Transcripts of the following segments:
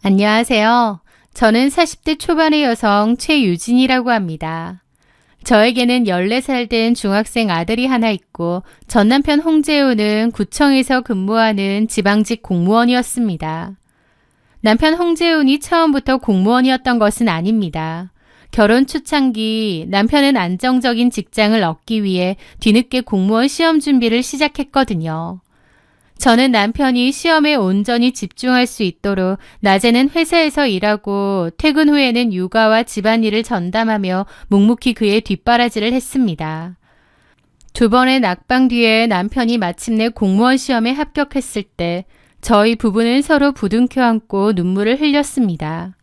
안녕하세요. 저는 40대 초반의 여성 최유진이라고 합니다. 저에게는 14살 된 중학생 아들이 하나 있고 전 남편 홍재우는 구청에서 근무하는 지방직 공무원이었습니다. 남편 홍재훈이 처음부터 공무원이었던 것은 아닙니다. 결혼 초창기 남편은 안정적인 직장을 얻기 위해 뒤늦게 공무원 시험 준비를 시작했거든요. 저는 남편이 시험에 온전히 집중할 수 있도록 낮에는 회사에서 일하고 퇴근 후에는 육아와 집안일을 전담하며 묵묵히 그의 뒷바라지를 했습니다. 2번의 낙방 뒤에 남편이 마침내 공무원 시험에 합격했을 때 저희 부부는 서로 부둥켜 안고 눈물을 흘렸습니다.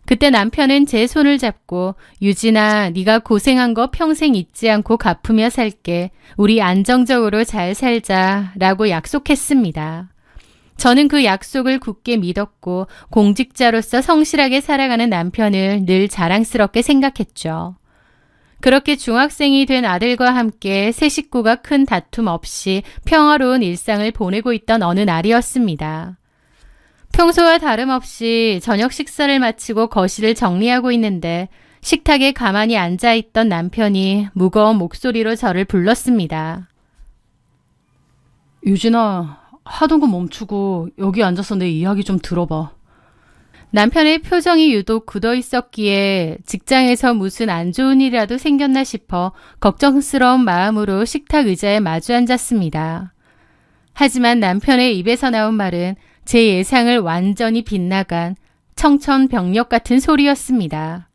그때 남편은 제 손을 잡고 유진아, 네가 고생한 거 평생 잊지 않고 갚으며 살게. 우리 안정적으로 잘 살자 라고 약속했습니다. 저는 그 약속을 굳게 믿었고 공직자로서 성실하게 살아가는 남편을 늘 자랑스럽게 생각했죠. 그렇게 중학생이 된 아들과 함께 세 식구가 큰 다툼 없이 평화로운 일상을 보내고 있던 어느 날이었습니다. 평소와 다름없이 저녁 식사를 마치고 거실을 정리하고 있는데 식탁에 가만히 앉아있던 남편이 무거운 목소리로 저를 불렀습니다. 유진아, 하던 거 멈추고 여기 앉아서 내 이야기 좀 들어봐. 남편의 표정이 유독 굳어 있었기에 직장에서 무슨 안 좋은 일이라도 생겼나 싶어 걱정스러운 마음으로 식탁 의자에 마주 앉았습니다. 하지만 남편의 입에서 나온 말은 제 예상을 완전히 빗나간 청천벽력 같은 소리였습니다.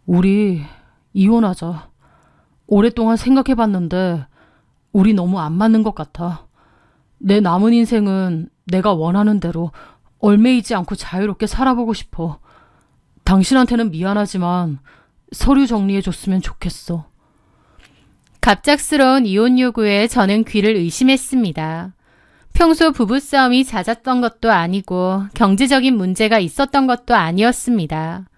우리 이혼하자. 오랫동안 생각해봤는데 우리 너무 안 맞는 것 같아. 내 남은 인생은 내가 원하는 대로 얽매이지 않고 자유롭게 살아보고 싶어. 당신한테는 미안하지만 서류 정리해줬으면 좋겠어. 갑작스러운 이혼 요구에 저는 귀를 의심했습니다. 평소 부부싸움이 잦았던 것도 아니고 경제적인 문제가 있었던 것도 아니었습니다.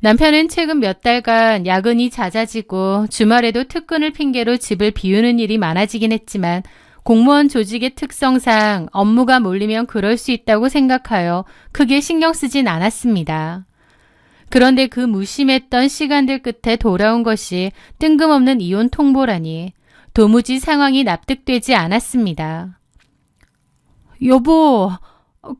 남편은 최근 몇 달간 야근이 잦아지고 주말에도 특근을 핑계로 집을 비우는 일이 많아지긴 했지만 공무원 조직의 특성상 업무가 몰리면 그럴 수 있다고 생각하여 크게 신경 쓰진 않았습니다. 그런데 그 무심했던 시간들 끝에 돌아온 것이 뜬금없는 이혼 통보라니 도무지 상황이 납득되지 않았습니다. 여보,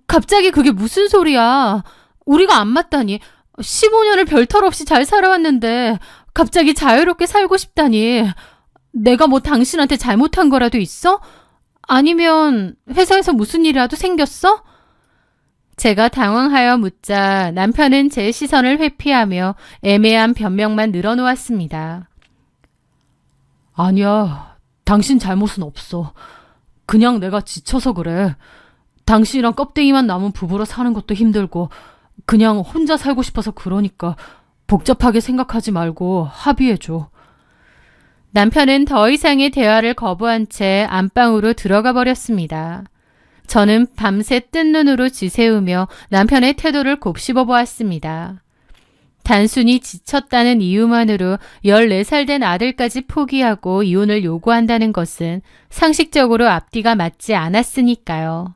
갑자기 그게 무슨 소리야? 우리가 안 맞다니. 15년을 별탈 없이 잘 살아왔는데 갑자기 자유롭게 살고 싶다니. 내가 뭐 당신한테 잘못한 거라도 있어? 아니면 회사에서 무슨 일이라도 생겼어? 제가 당황하여 묻자 남편은 제 시선을 회피하며 애매한 변명만 늘어놓았습니다. 아니야, 당신 잘못은 없어. 그냥 내가 지쳐서 그래. 당신이랑 껍데기만 남은 부부로 사는 것도 힘들고 그냥 혼자 살고 싶어서 그러니까 복잡하게 생각하지 말고 합의해줘. 남편은 더 이상의 대화를 거부한 채 안방으로 들어가 버렸습니다. 저는 밤새 뜬 눈으로 지새우며 남편의 태도를 곱씹어 보았습니다. 단순히 지쳤다는 이유만으로 14살 된 아들까지 포기하고 이혼을 요구한다는 것은 상식적으로 앞뒤가 맞지 않았으니까요.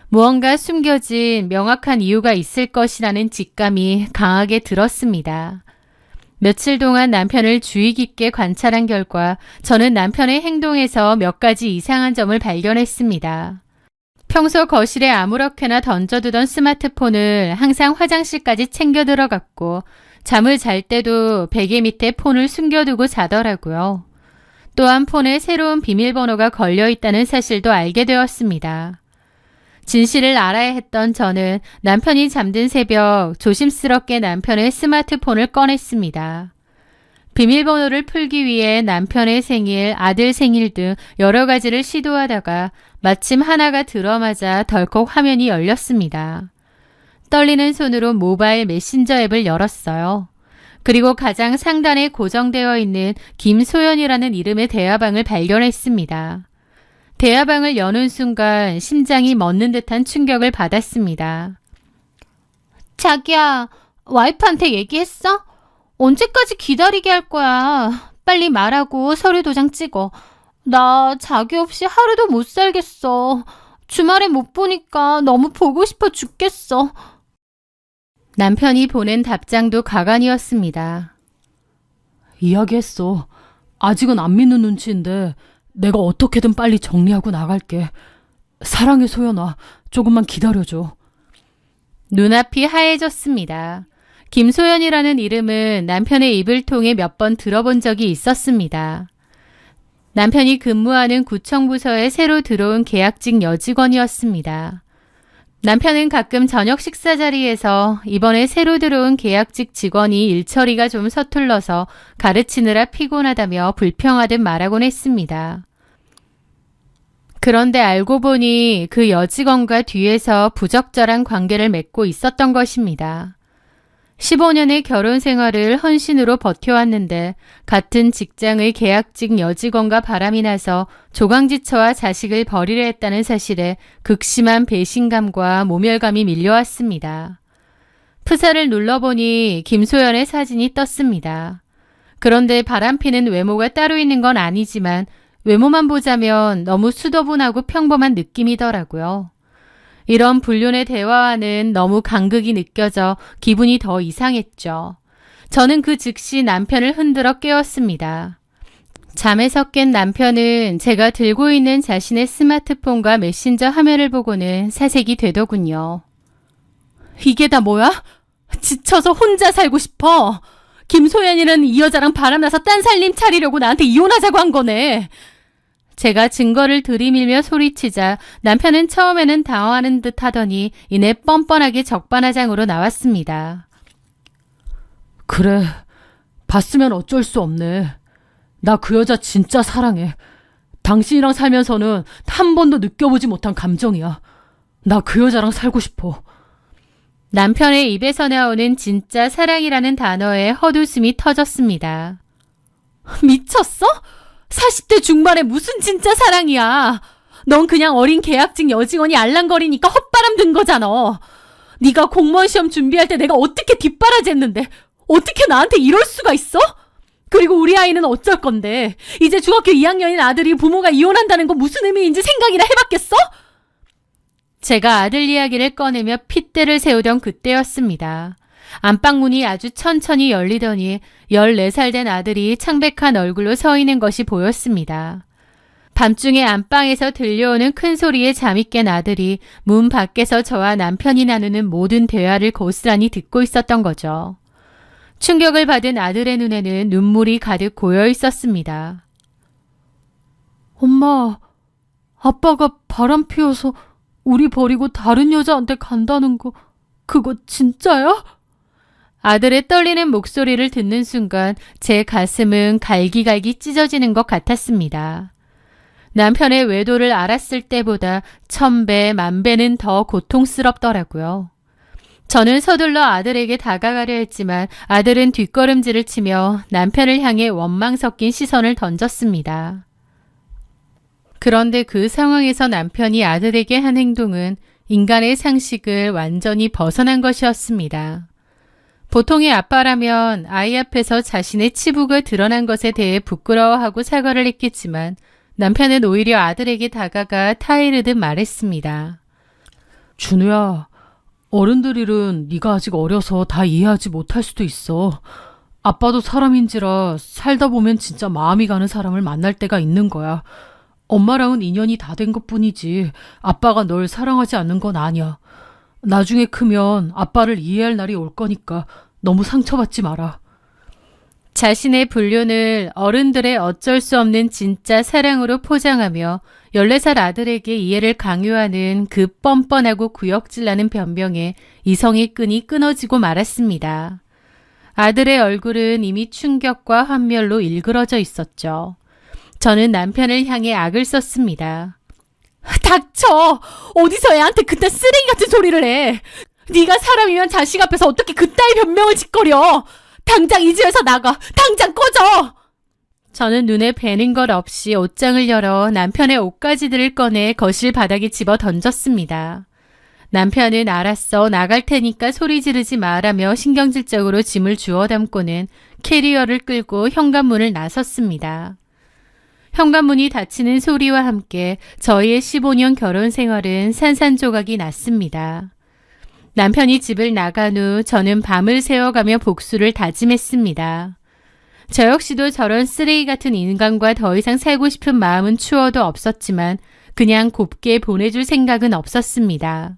무언가 숨겨진 명확한 이유가 있을 것이라는 직감이 강하게 들었습니다. 며칠 동안 남편을 주의 깊게 관찰한 결과 저는 남편의 행동에서 몇 가지 이상한 점을 발견했습니다. 평소 거실에 아무렇게나 던져두던 스마트폰을 항상 화장실까지 챙겨 들어갔고 잠을 잘 때도 베개 밑에 폰을 숨겨두고 자더라고요. 또한 폰에 새로운 비밀번호가 걸려 있다는 사실도 알게 되었습니다. 진실을 알아야 했던 저는 남편이 잠든 새벽 조심스럽게 남편의 스마트폰을 꺼냈습니다. 비밀번호를 풀기 위해 남편의 생일, 아들 생일 등 여러 가지를 시도하다가 마침 하나가 들어맞아 덜컥 화면이 열렸습니다. 떨리는 손으로 모바일 메신저 앱을 열었어요. 그리고 가장 상단에 고정되어 있는 김소연이라는 이름의 대화방을 발견했습니다. 대화방을 여는 순간 심장이 멎는 듯한 충격을 받았습니다. 자기야, 와이프한테 얘기했어? 언제까지 기다리게 할 거야? 빨리 말하고 서류 도장 찍어. 나 자기 없이 하루도 못 살겠어. 주말에 못 보니까 너무 보고 싶어 죽겠어. 남편이 보낸 답장도 가관이었습니다. 이야기했어. 아직은 안 믿는 눈치인데 내가 어떻게든 빨리 정리하고 나갈게. 사랑해, 소연아. 조금만 기다려줘. 눈앞이 하얘졌습니다. 김소연이라는 이름은 남편의 입을 통해 몇 번 들어본 적이 있었습니다. 남편이 근무하는 구청부서에 새로 들어온 계약직 여직원이었습니다. 남편은 가끔 저녁 식사 자리에서 이번에 새로 들어온 계약직 직원이 일처리가 좀 서툴러서 가르치느라 피곤하다며 불평하듯 말하곤 했습니다. 그런데 알고 보니 그 여직원과 뒤에서 부적절한 관계를 맺고 있었던 것입니다. 15년의 결혼 생활을 헌신으로 버텨왔는데 같은 직장의 계약직 여직원과 바람이 나서 조강지처와 자식을 버리려 했다는 사실에 극심한 배신감과 모멸감이 밀려왔습니다. 프사를 눌러보니 김소연의 사진이 떴습니다. 그런데 바람피는 외모가 따로 있는 건 아니지만 외모만 보자면 너무 수더분하고 평범한 느낌이더라고요. 이런 불륜의 대화와는 너무 간극이 느껴져 기분이 더 이상했죠. 저는 그 즉시 남편을 흔들어 깨웠습니다. 잠에서 깬 남편은 제가 들고 있는 자신의 스마트폰과 메신저 화면을 보고는 사색이 되더군요. 이게 다 뭐야? 지쳐서 혼자 살고 싶어. 김소연이는 이 여자랑 바람나서 딴 살림 차리려고 나한테 이혼하자고 한 거네. 제가 증거를 들이밀며 소리치자 남편은 처음에는 당황하는 듯 하더니 이내 뻔뻔하게 적반하장으로 나왔습니다. 그래, 봤으면 어쩔 수 없네. 나 그 여자 진짜 사랑해. 당신이랑 살면서는 한 번도 느껴보지 못한 감정이야. 나 그 여자랑 살고 싶어. 남편의 입에서 나오는 진짜 사랑이라는 단어에 헛웃음이 터졌습니다. 미쳤어? 40대 중반에 무슨 진짜 사랑이야. 넌 그냥 어린 계약직 여직원이 알랑거리니까 헛바람 든 거잖아. 네가 공무원 시험 준비할 때 내가 어떻게 뒷바라지 했는데 어떻게 나한테 이럴 수가 있어? 그리고 우리 아이는 어쩔 건데. 이제 중학교 2학년인 아들이 부모가 이혼한다는 거 무슨 의미인지 생각이나 해봤겠어? 제가 아들 이야기를 꺼내며 핏대를 세우던 그때였습니다. 안방문이 아주 천천히 열리더니 14살 된 아들이 창백한 얼굴로 서 있는 것이 보였습니다. 밤중에 안방에서 들려오는 큰 소리에 잠이 깬 아들이 문 밖에서 저와 남편이 나누는 모든 대화를 고스란히 듣고 있었던 거죠. 충격을 받은 아들의 눈에는 눈물이 가득 고여 있었습니다. 엄마, 아빠가 바람 피워서 우리 버리고 다른 여자한테 간다는 거 그거 진짜야? 아들의 떨리는 목소리를 듣는 순간 제 가슴은 갈기갈기 찢어지는 것 같았습니다. 남편의 외도를 알았을 때보다 1000배, 10,000배는 더 고통스럽더라고요. 저는 서둘러 아들에게 다가가려 했지만 아들은 뒷걸음질을 치며 남편을 향해 원망 섞인 시선을 던졌습니다. 그런데 그 상황에서 남편이 아들에게 한 행동은 인간의 상식을 완전히 벗어난 것이었습니다. 보통의 아빠라면 아이 앞에서 자신의 치부가 드러난 것에 대해 부끄러워하고 사과를 했겠지만 남편은 오히려 아들에게 다가가 타이르듯 말했습니다. 준우야, 어른들 일은 네가 아직 어려서 다 이해하지 못할 수도 있어. 아빠도 사람인지라 살다 보면 진짜 마음이 가는 사람을 만날 때가 있는 거야. 엄마랑은 인연이 다 된 것뿐이지 아빠가 널 사랑하지 않는 건 아니야. 나중에 크면 아빠를 이해할 날이 올 거니까 너무 상처받지 마라. 자신의 불륜을 어른들의 어쩔 수 없는 진짜 사랑으로 포장하며 14살 아들에게 이해를 강요하는 그 뻔뻔하고 구역질나는 변명에 이성의 끈이 끊어지고 말았습니다. 아들의 얼굴은 이미 충격과 환멸로 일그러져 있었죠. 저는 남편을 향해 악을 썼습니다. 닥쳐! 어디서 애한테 그딴 쓰레기 같은 소리를 해. 네가 사람이면 자식 앞에서 어떻게 그따위 변명을 짓거려. 당장 이 집에서 나가. 당장 꺼져. 저는 눈에 뵈는 것 없이 옷장을 열어 남편의 옷가지들을 꺼내 거실 바닥에 집어 던졌습니다. 남편은 알았어, 나갈 테니까 소리 지르지 마라며 신경질적으로 짐을 주워 담고는 캐리어를 끌고 현관문을 나섰습니다. 현관문이 닫히는 소리와 함께 저희의 15년 결혼 생활은 산산조각이 났습니다. 남편이 집을 나간 후 저는 밤을 새워가며 복수를 다짐했습니다. 저 역시도 저런 쓰레기 같은 인간과 더 이상 살고 싶은 마음은 추워도 없었지만 그냥 곱게 보내줄 생각은 없었습니다.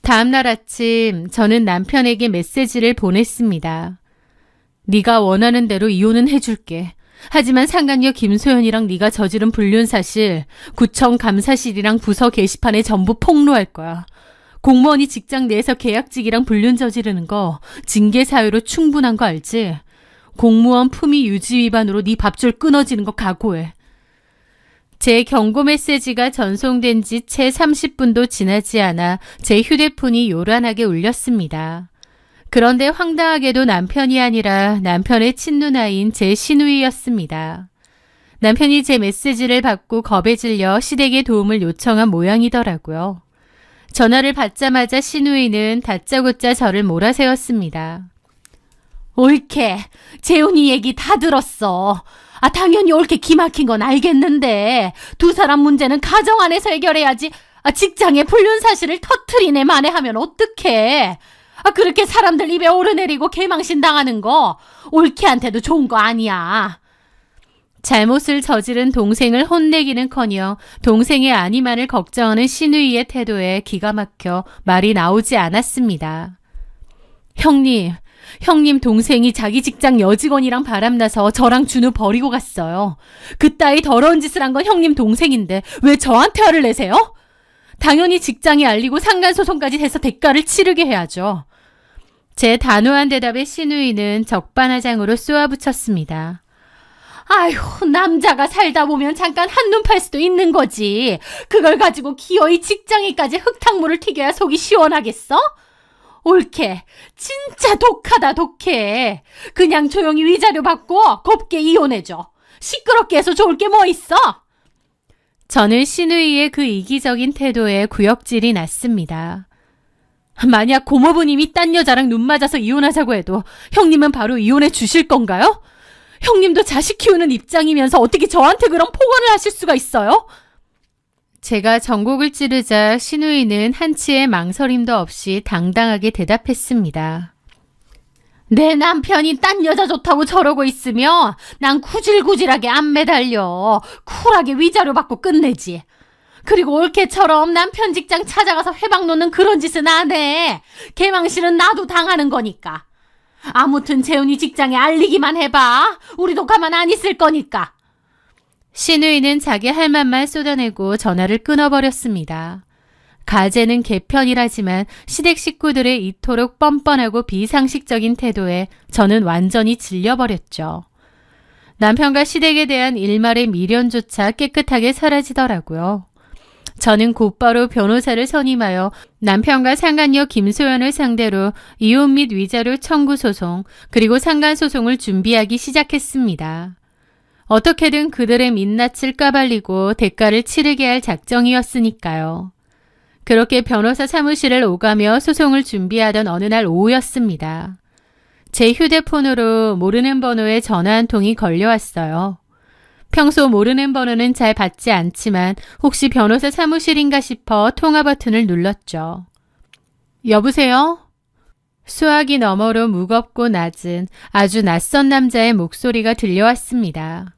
다음날 아침 저는 남편에게 메시지를 보냈습니다. 네가 원하는 대로 이혼은 해줄게. 하지만 상간녀 김소연이랑 네가 저지른 불륜 사실 구청 감사실이랑 부서 게시판에 전부 폭로할 거야. 공무원이 직장 내에서 계약직이랑 불륜 저지르는 거 징계 사유로 충분한 거 알지? 공무원 품위 유지 위반으로 네 밥줄 끊어지는 거 각오해. 제 경고 메시지가 전송된 지 채 30분도 지나지 않아 제 휴대폰이 요란하게 울렸습니다. 그런데 황당하게도 남편이 아니라 남편의 친누나인 제 시누이였습니다. 남편이 제 메시지를 받고 겁에 질려 시댁의 도움을 요청한 모양이더라고요. 전화를 받자마자 시누이는 다짜고짜 저를 몰아세웠습니다. 옳게, 재훈이 얘기 다 들었어. 당연히 옳게 기막힌 건 알겠는데 두 사람 문제는 가정 안에서 해결해야지. 직장의 불륜 사실을 터트리네 만회하면 어떡해. 그렇게 사람들 입에 오르내리고 개망신 당하는 거 옳게한테도 좋은 거 아니야. 잘못을 저지른 동생을 혼내기는커녕 동생의 안위만을 걱정하는 시누이의 태도에 기가 막혀 말이 나오지 않았습니다. 형님 동생이 자기 직장 여직원이랑 바람나서 저랑 준우 버리고 갔어요. 그따위 더러운 짓을 한 건 형님 동생인데 왜 저한테 화를 내세요? 당연히 직장에 알리고 상간소송까지 해서 대가를 치르게 해야죠. 제 단호한 대답에 시누이는 적반하장으로 쏘아붙였습니다. 아휴, 남자가 살다 보면 잠깐 한눈 팔 수도 있는 거지. 그걸 가지고 기어이 직장에까지 흙탕물을 튀겨야 속이 시원하겠어? 옳게, 진짜 독하다 독해. 그냥 조용히 위자료 받고 곱게 이혼해줘. 시끄럽게 해서 좋을 게 뭐 있어? 저는 시누이의 그 이기적인 태도에 구역질이 났습니다. 만약 고모부님이 딴 여자랑 눈 맞아서 이혼하자고 해도 형님은 바로 이혼해 주실 건가요? 형님도 자식 키우는 입장이면서 어떻게 저한테 그런 폭언을 하실 수가 있어요? 제가 전곡을 찌르자 시누이는 한치의 망설임도 없이 당당하게 대답했습니다. 내 남편이 딴 여자 좋다고 저러고 있으면 난 구질구질하게 안 매달려. 쿨하게 위자료 받고 끝내지. 그리고 올케처럼 남편 직장 찾아가서 회방 놓는 그런 짓은 안 해. 개망신은 나도 당하는 거니까. 아무튼 재훈이 직장에 알리기만 해봐. 우리도 가만 안 있을 거니까. 시누이는 자기 할 말만 쏟아내고 전화를 끊어버렸습니다. 가제는 개편이라지만 시댁 식구들의 이토록 뻔뻔하고 비상식적인 태도에 저는 완전히 질려버렸죠. 남편과 시댁에 대한 일말의 미련조차 깨끗하게 사라지더라고요. 저는 곧바로 변호사를 선임하여 남편과 상간녀 김소연을 상대로 이혼 및 위자료 청구 소송 그리고 상간소송을 준비하기 시작했습니다. 어떻게든 그들의 민낯을 까발리고 대가를 치르게 할 작정이었으니까요. 그렇게 변호사 사무실을 오가며 소송을 준비하던 어느 날 오후였습니다. 제 휴대폰으로 모르는 번호에 전화 한 통이 걸려왔어요. 평소 모르는 번호는 잘 받지 않지만 혹시 변호사 사무실인가 싶어 통화 버튼을 눌렀죠. 여보세요? 수화기 너머로 무겁고 낮은 아주 낯선 남자의 목소리가 들려왔습니다.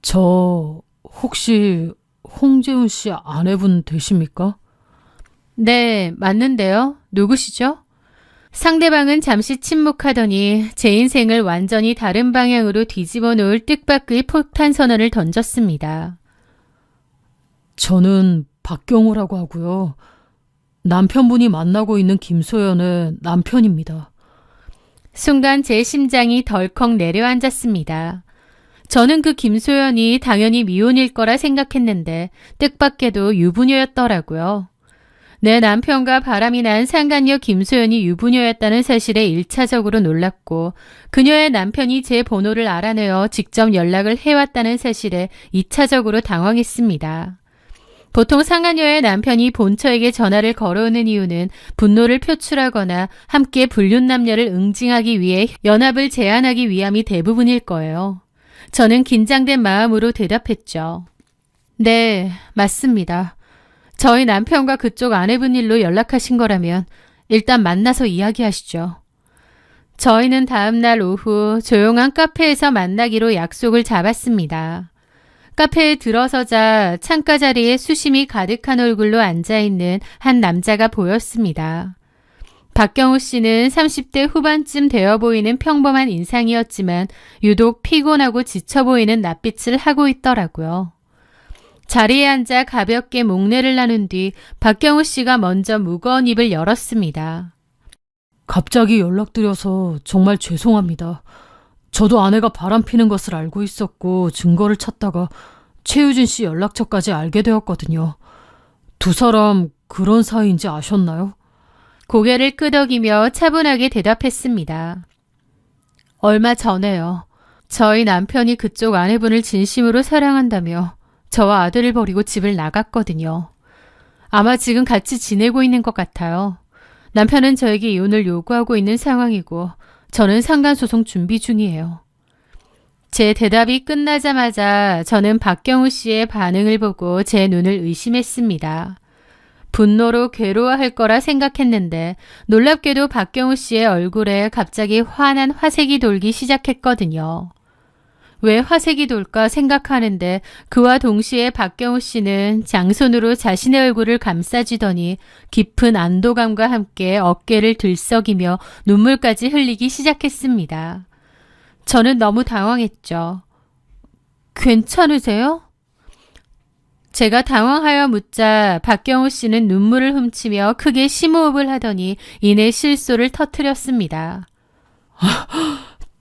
저 혹시 홍재훈 씨 아내분 되십니까? 네, 맞는데요. 누구시죠? 상대방은 잠시 침묵하더니 제 인생을 완전히 다른 방향으로 뒤집어 놓을 뜻밖의 폭탄 선언을 던졌습니다. 저는 박경호라고 하고요. 남편분이 만나고 있는 김소연의 남편입니다. 순간 제 심장이 덜컥 내려앉았습니다. 저는 그 김소연이 당연히 미혼일 거라 생각했는데 뜻밖에도 유부녀였더라고요. 내 남편과 바람이 난 상간녀 김소연이 유부녀였다는 사실에 1차적으로 놀랐고 그녀의 남편이 제 번호를 알아내어 직접 연락을 해왔다는 사실에 2차적으로 당황했습니다. 보통 상간녀의 남편이 본처에게 전화를 걸어오는 이유는 분노를 표출하거나 함께 불륜 남녀를 응징하기 위해 연합을 제한하기 위함이 대부분일 거예요. 저는 긴장된 마음으로 대답했죠. 네, 맞습니다. 저희 남편과 그쪽 아내분 일로 연락하신 거라면 일단 만나서 이야기하시죠. 저희는 다음날 오후 조용한 카페에서 만나기로 약속을 잡았습니다. 카페에 들어서자 창가 자리에 수심이 가득한 얼굴로 앉아있는 한 남자가 보였습니다. 박경우 씨는 30대 후반쯤 되어 보이는 평범한 인상이었지만 유독 피곤하고 지쳐 보이는 낯빛을 하고 있더라고요. 자리에 앉아 가볍게 목례를 나눈 뒤 박경우 씨가 먼저 무거운 입을 열었습니다. 갑자기 연락드려서 정말 죄송합니다. 저도 아내가 바람피는 것을 알고 있었고 증거를 찾다가 최유진 씨 연락처까지 알게 되었거든요. 두 사람 그런 사이인지 아셨나요? 고개를 끄덕이며 차분하게 대답했습니다. 얼마 전에요. 저희 남편이 그쪽 아내분을 진심으로 사랑한다며 저와 아들을 버리고 집을 나갔거든요. 아마 지금 같이 지내고 있는 것 같아요. 남편은 저에게 이혼을 요구하고 있는 상황이고 저는 상간소송 준비 중이에요. 제 대답이 끝나자마자 저는 박경우 씨의 반응을 보고 제 눈을 의심했습니다. 분노로 괴로워할 거라 생각했는데 놀랍게도 박경우 씨의 얼굴에 갑자기 환한 화색이 돌기 시작했거든요. 왜 화색이 돌까 생각하는데 그와 동시에 박경우 씨는 장손으로 자신의 얼굴을 감싸쥐더니 깊은 안도감과 함께 어깨를 들썩이며 눈물까지 흘리기 시작했습니다. 저는 너무 당황했죠. 괜찮으세요? 제가 당황하여 묻자 박경우 씨는 눈물을 훔치며 크게 심호흡을 하더니 이내 실소를 터뜨렸습니다.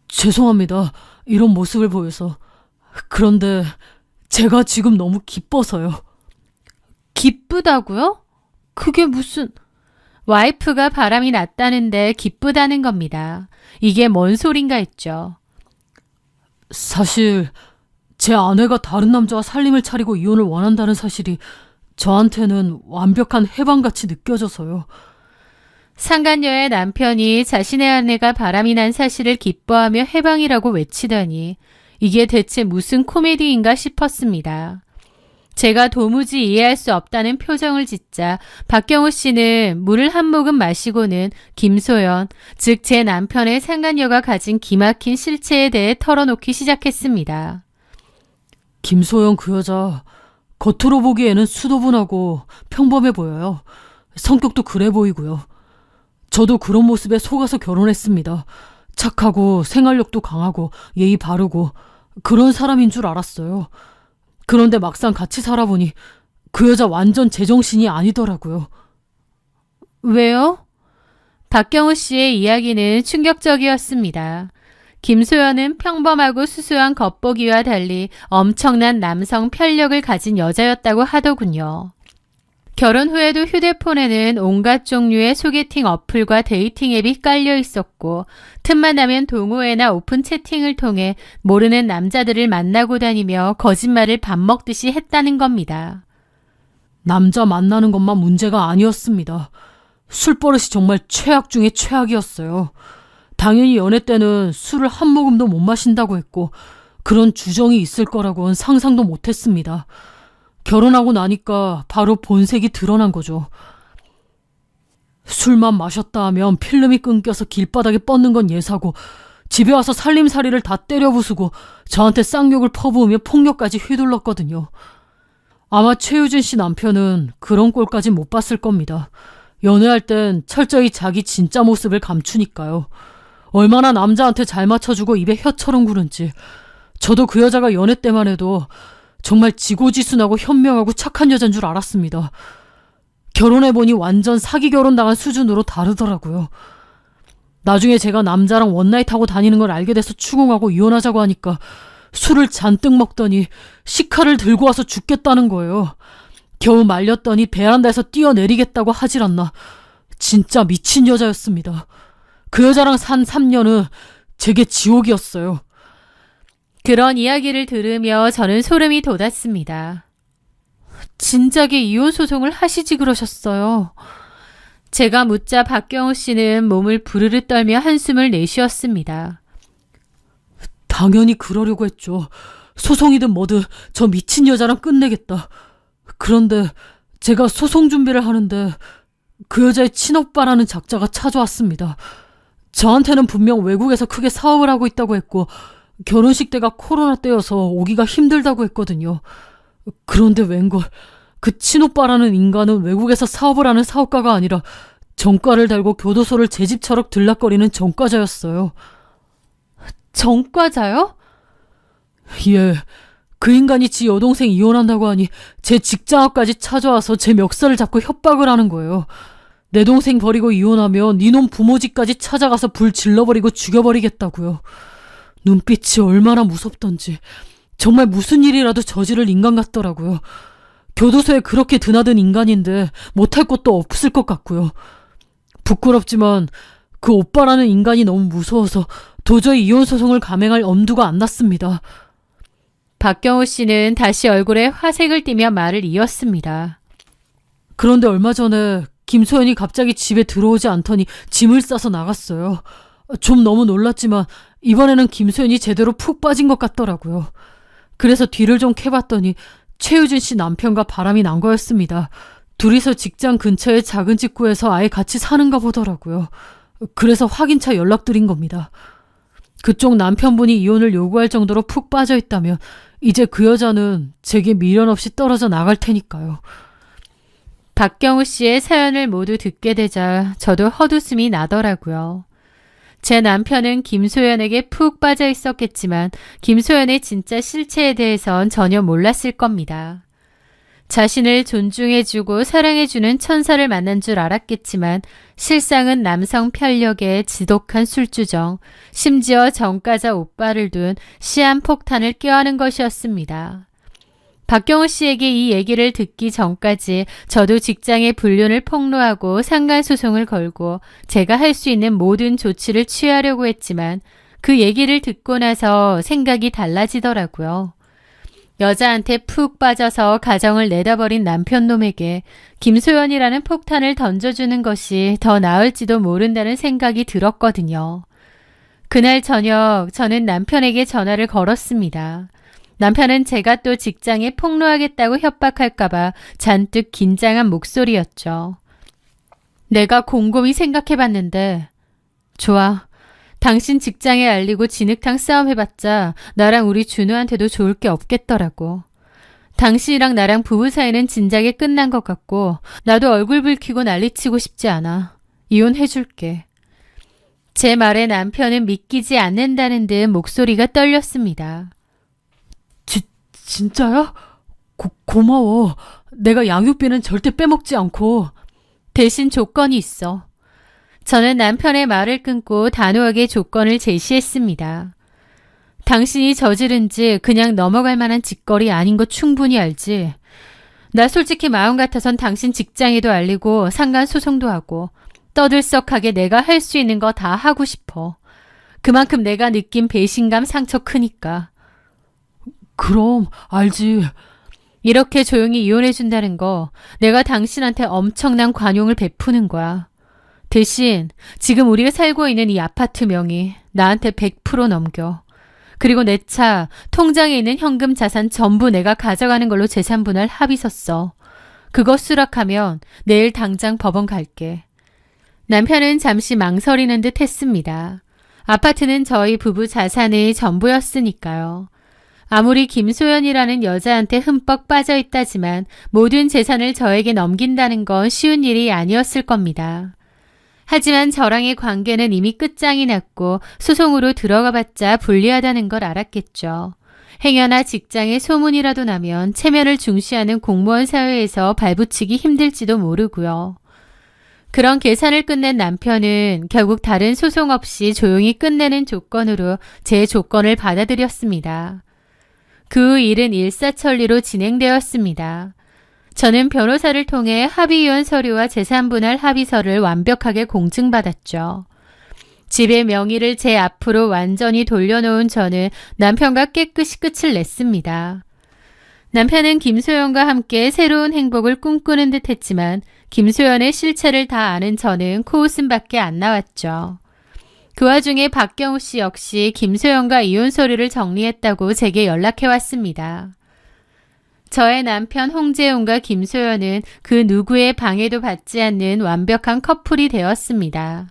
죄송합니다. 이런 모습을 보여서. 그런데 제가 지금 너무 기뻐서요. 기쁘다고요? 그게 무슨... 와이프가 바람이 났다는데 기쁘다는 겁니다. 이게 뭔 소린가 했죠. 사실 제 아내가 다른 남자와 살림을 차리고 이혼을 원한다는 사실이 저한테는 완벽한 해방같이 느껴져서요. 상간녀의 남편이 자신의 아내가 바람이 난 사실을 기뻐하며 해방이라고 외치다니 이게 대체 무슨 코미디인가 싶었습니다. 제가 도무지 이해할 수 없다는 표정을 짓자 박경우 씨는 물을 한 모금 마시고는 김소연, 즉 제 남편의 상간녀가 가진 기막힌 실체에 대해 털어놓기 시작했습니다. 김소영 그 여자 겉으로 보기에는 수도분하고 평범해 보여요. 성격도 그래 보이고요. 저도 그런 모습에 속아서 결혼했습니다. 착하고 생활력도 강하고 예의 바르고 그런 사람인 줄 알았어요. 그런데 막상 같이 살아보니 그 여자 완전 제정신이 아니더라고요. 왜요? 박경우 씨의 이야기는 충격적이었습니다. 김소연은 평범하고 수수한 겉보기와 달리 엄청난 남성 편력을 가진 여자였다고 하더군요. 결혼 후에도 휴대폰에는 온갖 종류의 소개팅 어플과 데이팅 앱이 깔려 있었고 틈만 나면 동호회나 오픈 채팅을 통해 모르는 남자들을 만나고 다니며 거짓말을 밥 먹듯이 했다는 겁니다. 남자 만나는 것만 문제가 아니었습니다. 술버릇이 정말 최악 중에 최악이었어요. 당연히 연애 때는 술을 한 모금도 못 마신다고 했고 그런 주정이 있을 거라고는 상상도 못했습니다. 결혼하고 나니까 바로 본색이 드러난 거죠. 술만 마셨다 하면 필름이 끊겨서 길바닥에 뻗는 건 예사고 집에 와서 살림살이를 다 때려 부수고 저한테 쌍욕을 퍼부으며 폭력까지 휘둘렀거든요. 아마 최유진 씨 남편은 그런 꼴까진 못 봤을 겁니다. 연애할 땐 철저히 자기 진짜 모습을 감추니까요. 얼마나 남자한테 잘 맞춰주고 입에 혀처럼 구른지. 저도 그 여자가 연애 때만 해도 정말 지고지순하고 현명하고 착한 여잔 줄 알았습니다. 결혼해보니 완전 사기 결혼 당한 수준으로 다르더라고요. 나중에 제가 남자랑 원나잇 하고 다니는 걸 알게 돼서 추궁하고 이혼하자고 하니까 술을 잔뜩 먹더니 식칼을 들고 와서 죽겠다는 거예요. 겨우 말렸더니 베란다에서 뛰어내리겠다고 하질 않나. 진짜 미친 여자였습니다. 그 여자랑 산 3년은 제게 지옥이었어요. 그런 이야기를 들으며 저는 소름이 돋았습니다. 진작에 이혼 소송을 하시지 그러셨어요. 제가 묻자 박경우 씨는 몸을 부르르 떨며 한숨을 내쉬었습니다. 당연히 그러려고 했죠. 소송이든 뭐든 저 미친 여자랑 끝내겠다. 그런데 제가 소송 준비를 하는데 그 여자의 친오빠라는 작자가 찾아왔습니다. 저한테는 분명 외국에서 크게 사업을 하고 있다고 했고 결혼식 때가 코로나 때여서 오기가 힘들다고 했거든요. 그런데 웬걸 그 친오빠라는 인간은 외국에서 사업을 하는 사업가가 아니라 정과를 달고 교도소를 제 집처럼 들락거리는 정과자였어요. 정과자요? 예, 그 인간이 지 여동생 이혼한다고 하니 제 직장 앞까지 찾아와서 제 멱살을 잡고 협박을 하는 거예요. 내 동생 버리고 이혼하면 니놈 부모 집까지 찾아가서 불 질러버리고 죽여버리겠다고요. 눈빛이 얼마나 무섭던지 정말 무슨 일이라도 저지를 인간 같더라고요. 교도소에 그렇게 드나든 인간인데 못할 것도 없을 것 같고요. 부끄럽지만 그 오빠라는 인간이 너무 무서워서 도저히 이혼 소송을 감행할 엄두가 안 났습니다. 박경호 씨는 다시 얼굴에 화색을 띠며 말을 이었습니다. 그런데 얼마 전에 김소연이 갑자기 집에 들어오지 않더니 짐을 싸서 나갔어요. 좀 너무 놀랐지만 이번에는 김소연이 제대로 푹 빠진 것 같더라고요. 그래서 뒤를 좀 캐봤더니 최유진 씨 남편과 바람이 난 거였습니다. 둘이서 직장 근처의 작은 집구에서 아예 같이 사는가 보더라고요. 그래서 확인차 연락드린 겁니다. 그쪽 남편분이 이혼을 요구할 정도로 푹 빠져있다면 이제 그 여자는 제게 미련 없이 떨어져 나갈 테니까요. 박경우 씨의 사연을 모두 듣게 되자 저도 헛웃음이 나더라고요. 제 남편은 김소연에게 푹 빠져 있었겠지만 김소연의 진짜 실체에 대해선 전혀 몰랐을 겁니다. 자신을 존중해주고 사랑해주는 천사를 만난 줄 알았겠지만 실상은 남성 편력의 지독한 술주정, 심지어 정가자 오빠를 둔 시한폭탄을 껴안은 것이었습니다. 박경호 씨에게 이 얘기를 듣기 전까지 저도 직장의 불륜을 폭로하고 상간소송을 걸고 제가 할 수 있는 모든 조치를 취하려고 했지만 그 얘기를 듣고 나서 생각이 달라지더라고요. 여자한테 푹 빠져서 가정을 내다버린 남편놈에게 김소연이라는 폭탄을 던져주는 것이 더 나을지도 모른다는 생각이 들었거든요. 그날 저녁 저는 남편에게 전화를 걸었습니다. 남편은 제가 또 직장에 폭로하겠다고 협박할까봐 잔뜩 긴장한 목소리였죠. 내가 곰곰이 생각해봤는데 좋아. 당신 직장에 알리고 진흙탕 싸움 해봤자 나랑 우리 준우한테도 좋을 게 없겠더라고. 당신이랑 나랑 부부 사이는 진작에 끝난 것 같고 나도 얼굴 붉히고 난리치고 싶지 않아. 이혼해줄게. 제 말에 남편은 믿기지 않는다는 듯 목소리가 떨렸습니다. 진짜야? 고마워. 내가 양육비는 절대 빼먹지 않고. 대신 조건이 있어. 저는 남편의 말을 끊고 단호하게 조건을 제시했습니다. 당신이 저지른지 그냥 넘어갈 만한 짓거리 아닌 거 충분히 알지. 나 솔직히 마음 같아선 당신 직장에도 알리고 상간 소송도 하고 떠들썩하게 내가 할 수 있는 거 다 하고 싶어. 그만큼 내가 느낀 배신감 상처 크니까. 그럼 알지. 이렇게 조용히 이혼해준다는 거 내가 당신한테 엄청난 관용을 베푸는 거야. 대신 지금 우리가 살고 있는 이 아파트 명의 나한테 100% 넘겨. 그리고 내 차, 통장에 있는 현금 자산 전부 내가 가져가는 걸로 재산분할 합의서 써. 그거 수락하면 내일 당장 법원 갈게. 남편은 잠시 망설이는 듯 했습니다. 아파트는 저희 부부 자산의 전부였으니까요. 아무리 김소연이라는 여자한테 흠뻑 빠져 있다지만 모든 재산을 저에게 넘긴다는 건 쉬운 일이 아니었을 겁니다. 하지만 저랑의 관계는 이미 끝장이 났고 소송으로 들어가봤자 불리하다는 걸 알았겠죠. 행여나 직장에 소문이라도 나면 체면을 중시하는 공무원 사회에서 발붙이기 힘들지도 모르고요. 그런 계산을 끝낸 남편은 결국 다른 소송 없이 조용히 끝내는 조건으로 제 조건을 받아들였습니다. 그 일은 일사천리로 진행되었습니다. 저는 변호사를 통해 합의이혼 서류와 재산분할 합의서를 완벽하게 공증받았죠. 집의 명의를 제 앞으로 완전히 돌려놓은 저는 남편과 깨끗이 끝을 냈습니다. 남편은 김소연과 함께 새로운 행복을 꿈꾸는 듯 했지만 김소연의 실체를 다 아는 저는 코웃음밖에 안 나왔죠. 그 와중에 박경우 씨 역시 김소연과 이혼 서류를 정리했다고 제게 연락해 왔습니다. 저의 남편 홍재용과 김소연은 그 누구의 방해도 받지 않는 완벽한 커플이 되었습니다.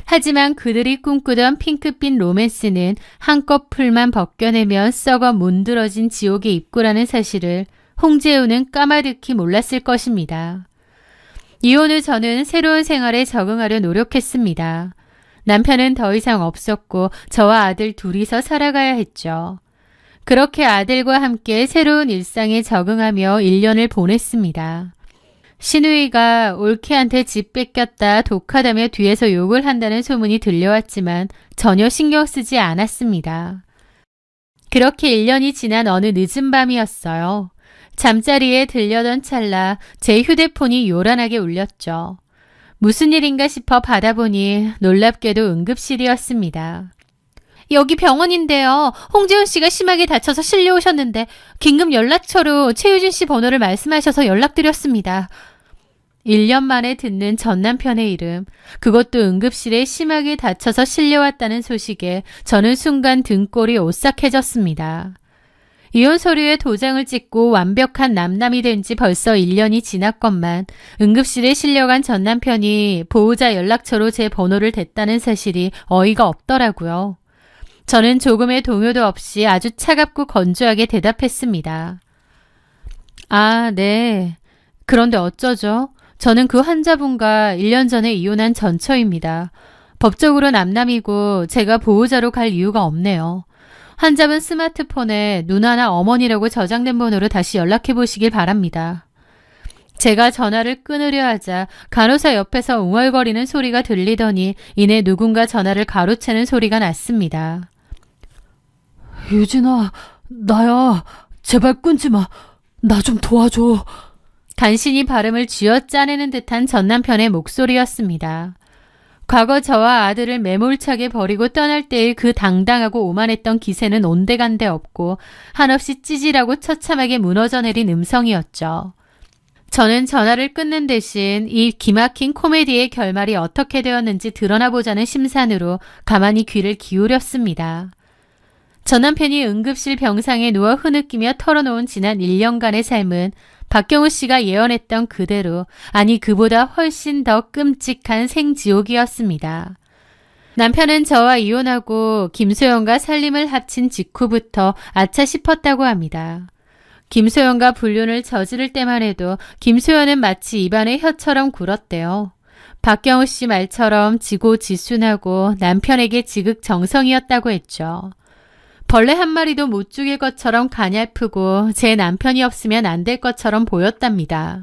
하지만 그들이 꿈꾸던 핑크빛 로맨스는 한꺼풀만 벗겨내면 썩어 문드러진 지옥의 입구라는 사실을 홍재우는 까마득히 몰랐을 것입니다. 이혼 후 저는 새로운 생활에 적응하려 노력했습니다. 남편은 더 이상 없었고 저와 아들 둘이서 살아가야 했죠. 그렇게 아들과 함께 새로운 일상에 적응하며 1년을 보냈습니다. 신우이가 올케한테 집 뺏겼다 독하다며 뒤에서 욕을 한다는 소문이 들려왔지만 전혀 신경 쓰지 않았습니다. 그렇게 1년이 지난 어느 늦은 밤이었어요. 잠자리에 들려던 찰나 제 휴대폰이 요란하게 울렸죠. 무슨 일인가 싶어 받아보니 놀랍게도 응급실이었습니다. 여기 병원인데요. 홍재훈 씨가 심하게 다쳐서 실려오셨는데 긴급 연락처로 최유진 씨 번호를 말씀하셔서 연락드렸습니다. 1년 만에 듣는 전 남편의 이름, 그것도 응급실에 심하게 다쳐서 실려왔다는 소식에 저는 순간 등골이 오싹해졌습니다. 이혼 서류에 도장을 찍고 완벽한 남남이 된 지 벌써 1년이 지났건만 응급실에 실려간 전 남편이 보호자 연락처로 제 번호를 댔다는 사실이 어이가 없더라고요. 저는 조금의 동요도 없이 아주 차갑고 건조하게 대답했습니다. 아, 네. 그런데 어쩌죠? 저는 그 환자분과 1년 전에 이혼한 전처입니다. 법적으로 남남이고 제가 보호자로 갈 이유가 없네요. 환자분 스마트폰에 누나나 어머니라고 저장된 번호로 다시 연락해 보시길 바랍니다. 제가 전화를 끊으려 하자 간호사 옆에서 웅얼거리는 소리가 들리더니 이내 누군가 전화를 가로채는 소리가 났습니다. 유진아, 나야. 제발 끊지 마. 나 좀 도와줘. 간신히 발음을 쥐어짜내는 듯한 전 남편의 목소리였습니다. 과거 저와 아들을 매몰차게 버리고 떠날 때의 그 당당하고 오만했던 기세는 온데간데 없고 한없이 찌질하고 처참하게 무너져 내린 음성이었죠. 저는 전화를 끊는 대신 이 기막힌 코미디의 결말이 어떻게 되었는지 드러나보자는 심산으로 가만히 귀를 기울였습니다. 전 남편이 응급실 병상에 누워 흐느끼며 털어놓은 지난 1년간의 삶은 박경우 씨가 예언했던 그대로, 아니 그보다 훨씬 더 끔찍한 생지옥이었습니다. 남편은 저와 이혼하고 김소연과 살림을 합친 직후부터 아차 싶었다고 합니다. 김소연과 불륜을 저지를 때만 해도 김소연은 마치 입안에 혀처럼 굴었대요. 박경우 씨 말처럼 지고지순하고 남편에게 지극정성이었다고 했죠. 벌레 한 마리도 못 죽일 것처럼 가냘프고 제 남편이 없으면 안 될 것처럼 보였답니다.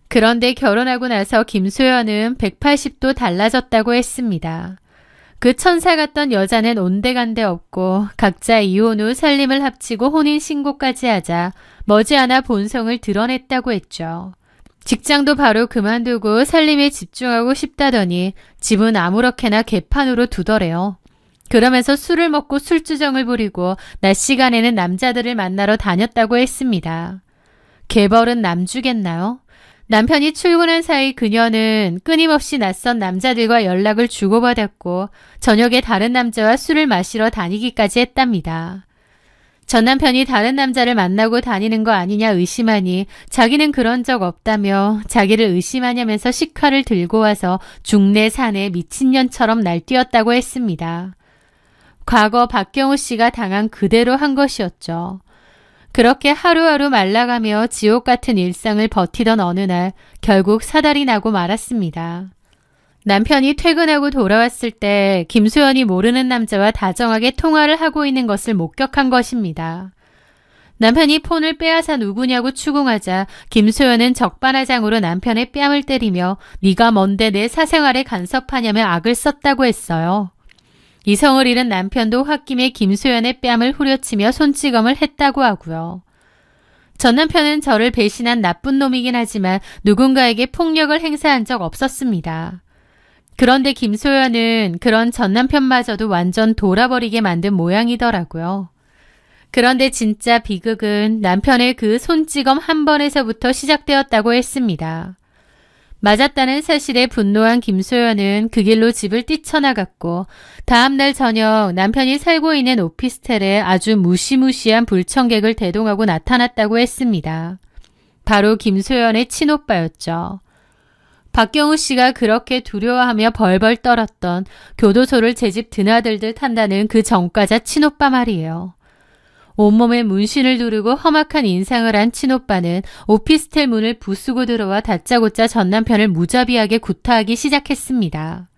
그런데 결혼하고 나서 김소연은 180도 달라졌다고 했습니다. 그 천사 같던 여자는 온데간데 없고 각자 이혼 후 살림을 합치고 혼인신고까지 하자 머지않아 본성을 드러냈다고 했죠. 직장도 바로 그만두고 살림에 집중하고 싶다더니 집은 아무렇게나 개판으로 두더래요. 그러면서 술을 먹고 술주정을 부리고 낮 시간에는 남자들을 만나러 다녔다고 했습니다. 개벌은 남주겠나요? 남편이 출근한 사이 그녀는 끊임없이 낯선 남자들과 연락을 주고받았고 저녁에 다른 남자와 술을 마시러 다니기까지 했답니다. 전 남편이 다른 남자를 만나고 다니는 거 아니냐 의심하니 자기는 그런 적 없다며 자기를 의심하냐면서 식칼을 들고 와서 중내 산에 미친년처럼 날뛰었다고 했습니다. 과거 박경우 씨가 당한 그대로 한 것이었죠. 그렇게 하루하루 말라가며 지옥 같은 일상을 버티던 어느 날 결국 사달이 나고 말았습니다. 남편이 퇴근하고 돌아왔을 때 김소연이 모르는 남자와 다정하게 통화를 하고 있는 것을 목격한 것입니다. 남편이 폰을 빼앗아 누구냐고 추궁하자 김소연은 적반하장으로 남편의 뺨을 때리며 네가 뭔데 내 사생활에 간섭하냐며 악을 썼다고 했어요. 이성을 잃은 남편도 홧김에 김소연의 뺨을 후려치며 손찌검을 했다고 하고요. 전 남편은 저를 배신한 나쁜 놈이긴 하지만 누군가에게 폭력을 행사한 적 없었습니다. 그런데 김소연은 그런 전 남편마저도 완전 돌아버리게 만든 모양이더라고요. 그런데 진짜 비극은 남편의 그 손찌검 한 번에서부터 시작되었다고 했습니다. 맞았다는 사실에 분노한 김소연은 그 길로 집을 뛰쳐나갔고 다음날 저녁 남편이 살고 있는 오피스텔에 아주 무시무시한 불청객을 대동하고 나타났다고 했습니다. 바로 김소연의 친오빠였죠. 박경우 씨가 그렇게 두려워하며 벌벌 떨었던 교도소를 제 집 드나들듯 한다는 그 전과자 친오빠 말이에요. 온몸에 문신을 두르고 험악한 인상을 한 친오빠는 오피스텔 문을 부수고 들어와 다짜고짜 전 남편을 무자비하게 구타하기 시작했습니다.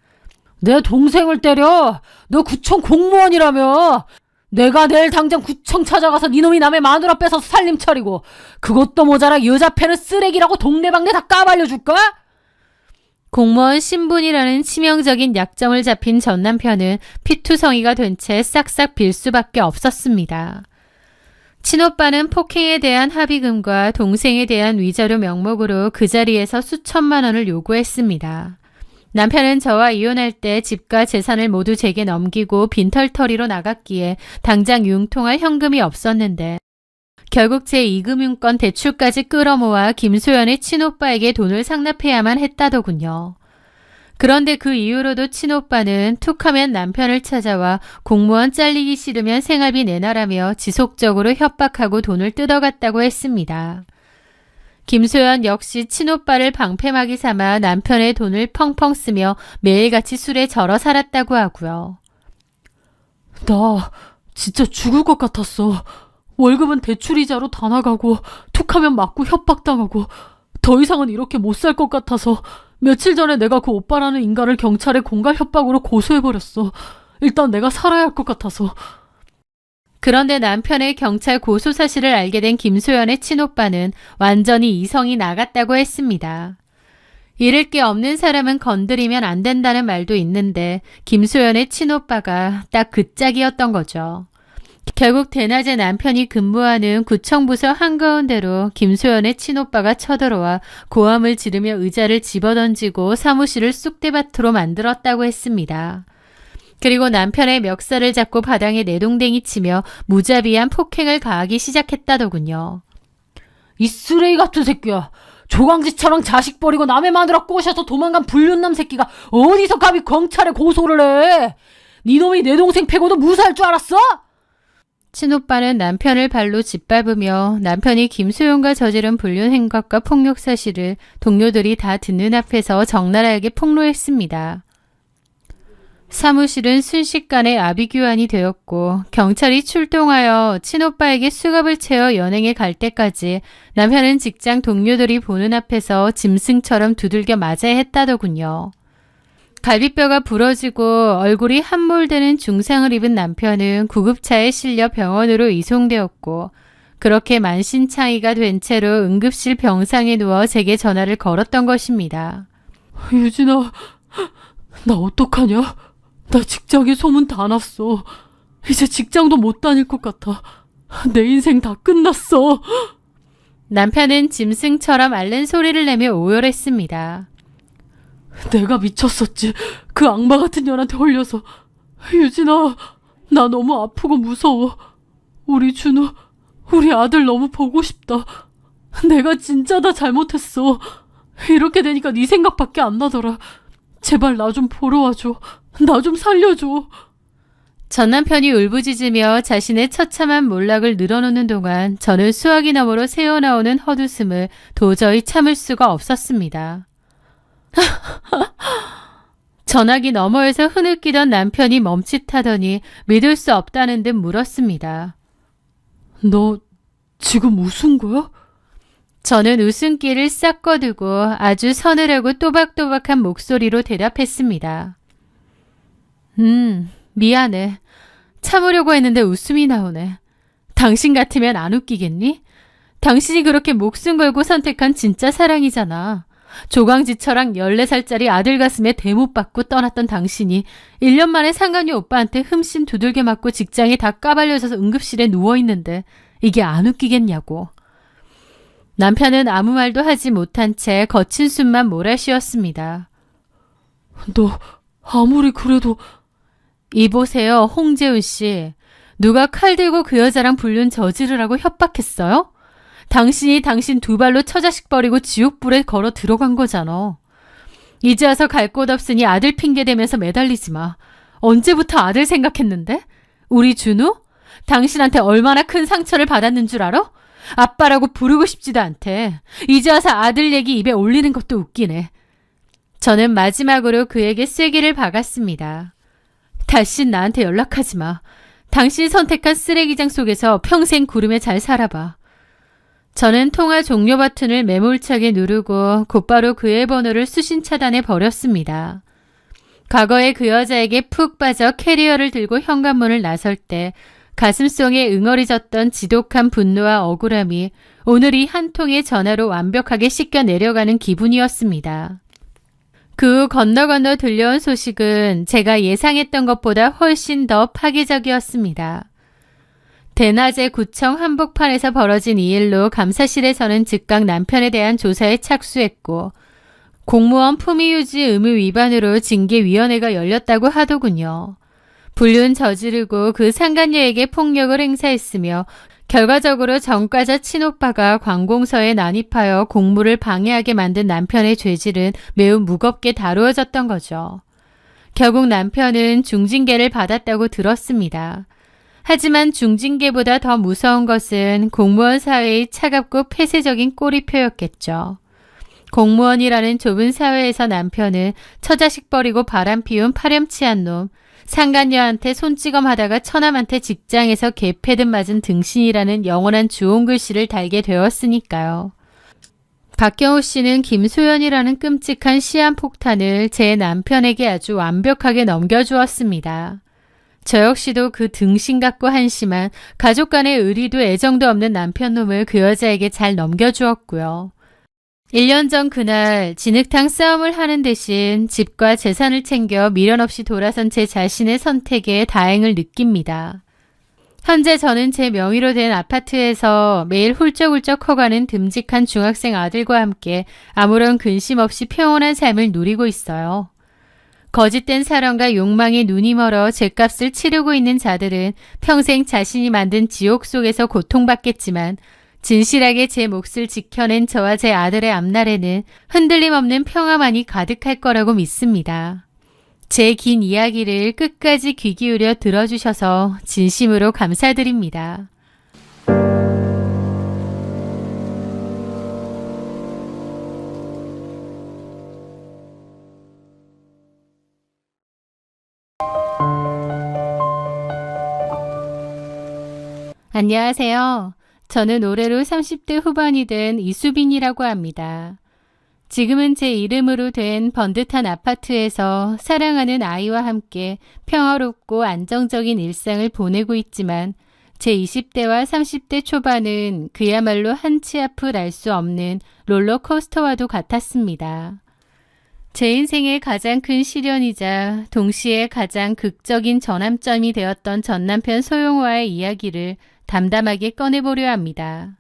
내 동생을 때려! 너 구청 공무원이라며! 내가 내일 당장 구청 찾아가서 니놈이 남의 마누라 뺏어서 살림 차리고 그것도 모자라 여자 패는 쓰레기라고 동네방네 다 까발려줄까? 공무원 신분이라는 치명적인 약점을 잡힌 전 남편은 피투성이가 된 채 싹싹 빌 수밖에 없었습니다. 친오빠는 폭행에 대한 합의금과 동생에 대한 위자료 명목으로 그 자리에서 수천만 원을 요구했습니다. 남편은 저와 이혼할 때 집과 재산을 모두 제게 넘기고 빈털터리로 나갔기에 당장 융통할 현금이 없었는데 결국 제2금융권 대출까지 끌어모아 김소연의 친오빠에게 돈을 상납해야만 했다더군요. 그런데 그 이후로도 친오빠는 툭하면 남편을 찾아와 공무원 잘리기 싫으면 생활비 내놔라며 지속적으로 협박하고 돈을 뜯어갔다고 했습니다. 김소연 역시 친오빠를 방패막이 삼아 남편의 돈을 펑펑 쓰며 매일같이 술에 절어 살았다고 하고요. 나 진짜 죽을 것 같았어. 월급은 대출이자로 다 나가고 툭하면 맞고 협박당하고 더 이상은 이렇게 못 살 것 같아서 며칠 전에 내가 그 오빠라는 인간을 경찰에 공갈 협박으로 고소해버렸어. 일단 내가 살아야 할 것 같아서. 그런데 남편의 경찰 고소 사실을 알게 된 김소연의 친오빠는 완전히 이성이 나갔다고 했습니다. 잃을 게 없는 사람은 건드리면 안 된다는 말도 있는데 김소연의 친오빠가 딱 그 짝이었던 거죠. 결국 대낮에 남편이 근무하는 구청부서 한가운데로 김소연의 친오빠가 쳐들어와 고함을 지르며 의자를 집어던지고 사무실을 쑥대밭으로 만들었다고 했습니다. 그리고 남편의 멱살을 잡고 바닥에 내동댕이 치며 무자비한 폭행을 가하기 시작했다더군요. 이 쓰레기 같은 새끼야. 조강지처럼 자식 버리고 남의 마누라 꼬셔서 도망간 불륜남 새끼가 어디서 감히 경찰에 고소를 해. 네 놈이 내 동생 패고도 무사할 줄 알았어? 친오빠는 남편을 발로 짓밟으며 남편이 김소연과 저지른 불륜 행각과 폭력 사실을 동료들이 다 듣는 앞에서 적나라하게 폭로했습니다. 사무실은 순식간에 아비규환이 되었고 경찰이 출동하여 친오빠에게 수갑을 채워 연행에 갈 때까지 남편은 직장 동료들이 보는 앞에서 짐승처럼 두들겨 맞아야 했다더군요. 갈비뼈가 부러지고 얼굴이 함몰되는 중상을 입은 남편은 구급차에 실려 병원으로 이송되었고 그렇게 만신창이가 된 채로 응급실 병상에 누워 제게 전화를 걸었던 것입니다. 유진아, 나 어떡하냐? 나 직장에 소문 다 났어. 이제 직장도 못 다닐 것 같아. 내 인생 다 끝났어. 남편은 짐승처럼 앓는 소리를 내며 오열했습니다. 내가 미쳤었지. 그 악마 같은 년한테 홀려서. 유진아, 나 너무 아프고 무서워. 우리 준우, 우리 아들 너무 보고 싶다. 내가 진짜 다 잘못했어. 이렇게 되니까 네 생각밖에 안 나더라. 제발 나 좀 보러 와줘. 나 좀 살려줘. 전 남편이 울부짖으며 자신의 처참한 몰락을 늘어놓는 동안 저는 수화기 너머로 새어나오는 헛웃음을 도저히 참을 수가 없었습니다. 전화기 너머에서 흐느끼던 남편이 멈칫하더니 믿을 수 없다는 듯 물었습니다. 너 지금 웃은 거야? 저는 웃음기를 싹 꺼두고 아주 서늘하고 또박또박한 목소리로 대답했습니다. 미안해. 참으려고 했는데 웃음이 나오네. 당신 같으면 안 웃기겠니? 당신이 그렇게 목숨 걸고 선택한 진짜 사랑이잖아. 조강지처랑 14살짜리 아들 가슴에 대못 받고 떠났던 당신이 1년 만에 상간녀 오빠한테 흠씬 두들겨 맞고 직장에 다 까발려져서 응급실에 누워있는데 이게 안 웃기겠냐고. 남편은 아무 말도 하지 못한 채 거친 숨만 몰아쉬었습니다. 너 아무리 그래도... 이보세요, 홍재훈 씨. 누가 칼 들고 그 여자랑 불륜 저지르라고 협박했어요? 당신이 당신 두 발로 처자식 버리고 지옥불에 걸어 들어간 거잖아. 이제 와서 갈 곳 없으니 아들 핑계 대면서 매달리지 마. 언제부터 아들 생각했는데? 우리 준우? 당신한테 얼마나 큰 상처를 받았는 줄 알아? 아빠라고 부르고 싶지도 않대. 이제 와서 아들 얘기 입에 올리는 것도 웃기네. 저는 마지막으로 그에게 쐐기를 박았습니다. 다시 나한테 연락하지 마. 당신이 선택한 쓰레기장 속에서 평생 구름에 잘 살아봐. 저는 통화 종료 버튼을 매몰차게 누르고 곧바로 그의 번호를 수신 차단해 버렸습니다. 과거에 그 여자에게 푹 빠져 캐리어를 들고 현관문을 나설 때 가슴속에 응어리졌던 지독한 분노와 억울함이 오늘 이 한 통의 전화로 완벽하게 씻겨 내려가는 기분이었습니다. 그 후 건너 들려온 소식은 제가 예상했던 것보다 훨씬 더 파괴적이었습니다. 대낮에 구청 한복판에서 벌어진 이 일로 감사실에서는 즉각 남편에 대한 조사에 착수했고 공무원 품위유지 의무 위반으로 징계위원회가 열렸다고 하더군요. 불륜 저지르고 그 상간녀에게 폭력을 행사했으며 결과적으로 전과자 친오빠가 관공서에 난입하여 공무를 방해하게 만든 남편의 죄질은 매우 무겁게 다루어졌던 거죠. 결국 남편은 중징계를 받았다고 들었습니다. 하지만 중징계보다 더 무서운 것은 공무원 사회의 차갑고 폐쇄적인 꼬리표였겠죠. 공무원이라는 좁은 사회에서 남편은 처자식 버리고 바람 피운 파렴치한 놈, 상간녀한테 손찌검하다가 처남한테 직장에서 개패듯 맞은 등신이라는 영원한 주홍글씨를 달게 되었으니까요. 박경호 씨는 김소연이라는 끔찍한 시한폭탄을 제 남편에게 아주 완벽하게 넘겨주었습니다. 저 역시도 그 등신 같고 한심한 가족 간의 의리도 애정도 없는 남편놈을 그 여자에게 잘 넘겨주었고요. 1년 전 그날 진흙탕 싸움을 하는 대신 집과 재산을 챙겨 미련 없이 돌아선 제 자신의 선택에 다행을 느낍니다. 현재 저는 제 명의로 된 아파트에서 매일 훌쩍훌쩍 커가는 듬직한 중학생 아들과 함께 아무런 근심 없이 평온한 삶을 누리고 있어요. 거짓된 사랑과 욕망에 눈이 멀어 죗값을 치르고 있는 자들은 평생 자신이 만든 지옥 속에서 고통받겠지만 진실하게 제 몫을 지켜낸 저와 제 아들의 앞날에는 흔들림 없는 평화만이 가득할 거라고 믿습니다. 제 긴 이야기를 끝까지 귀 기울여 들어주셔서 진심으로 감사드립니다. 안녕하세요. 저는 올해로 30대 후반이 된 이수빈이라고 합니다. 지금은 제 이름으로 된 번듯한 아파트에서 사랑하는 아이와 함께 평화롭고 안정적인 일상을 보내고 있지만 제 20대와 30대 초반은 그야말로 한 치 앞을 알 수 없는 롤러코스터와도 같았습니다. 제 인생의 가장 큰 시련이자 동시에 가장 극적인 전환점이 되었던 전남편 소용호와의 이야기를 담담하게 꺼내보려 합니다.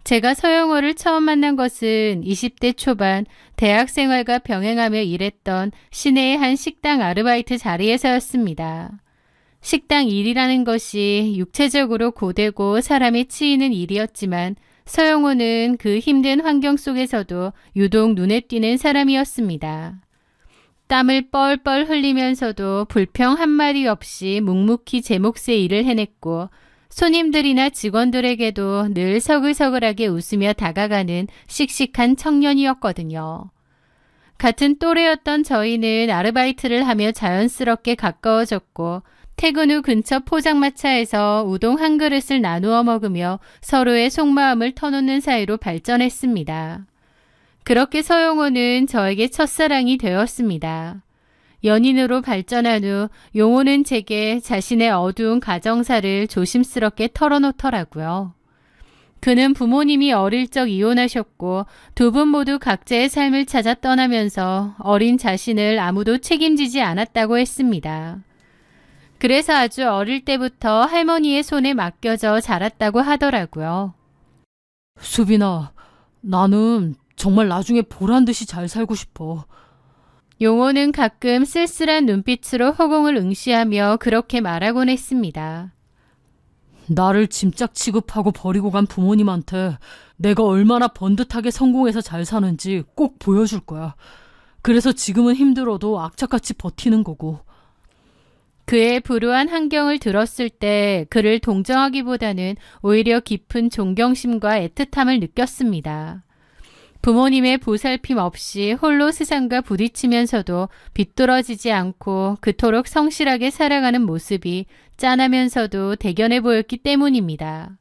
제가 서영호를 처음 만난 것은 20대 초반 대학 생활과 병행하며 일했던 시내의 한 식당 아르바이트 자리에서였습니다. 식당 일이라는 것이 육체적으로 고되고 사람이 치이는 일이었지만 서영호는 그 힘든 환경 속에서도 유독 눈에 띄는 사람이었습니다. 땀을 뻘뻘 흘리면서도 불평 한마디 없이 묵묵히 제 몫의 일을 해냈고 손님들이나 직원들에게도 늘 서글서글하게 웃으며 다가가는 씩씩한 청년이었거든요. 같은 또래였던 저희는 아르바이트를 하며 자연스럽게 가까워졌고 퇴근 후 근처 포장마차에서 우동 한 그릇을 나누어 먹으며 서로의 속마음을 터놓는 사이로 발전했습니다. 그렇게 서용호는 저에게 첫사랑이 되었습니다. 연인으로 발전한 후 용호는 제게 자신의 어두운 가정사를 조심스럽게 털어놓더라고요. 그는 부모님이 어릴 적 이혼하셨고 두 분 모두 각자의 삶을 찾아 떠나면서 어린 자신을 아무도 책임지지 않았다고 했습니다. 그래서 아주 어릴 때부터 할머니의 손에 맡겨져 자랐다고 하더라고요. 수빈아, 나는 정말 나중에 보란 듯이 잘 살고 싶어. 용호는 가끔 쓸쓸한 눈빛으로 허공을 응시하며 그렇게 말하곤 했습니다. 나를 짐짝 취급하고 버리고 간 부모님한테 내가 얼마나 번듯하게 성공해서 잘 사는지 꼭 보여줄 거야. 그래서 지금은 힘들어도 악착같이 버티는 거고. 그의 불우한 환경을 들었을 때 그를 동정하기보다는 오히려 깊은 존경심과 애틋함을 느꼈습니다. 부모님의 보살핌 없이 홀로 세상과 부딪히면서도 비뚤어지지 않고 그토록 성실하게 살아가는 모습이 짠하면서도 대견해 보였기 때문입니다.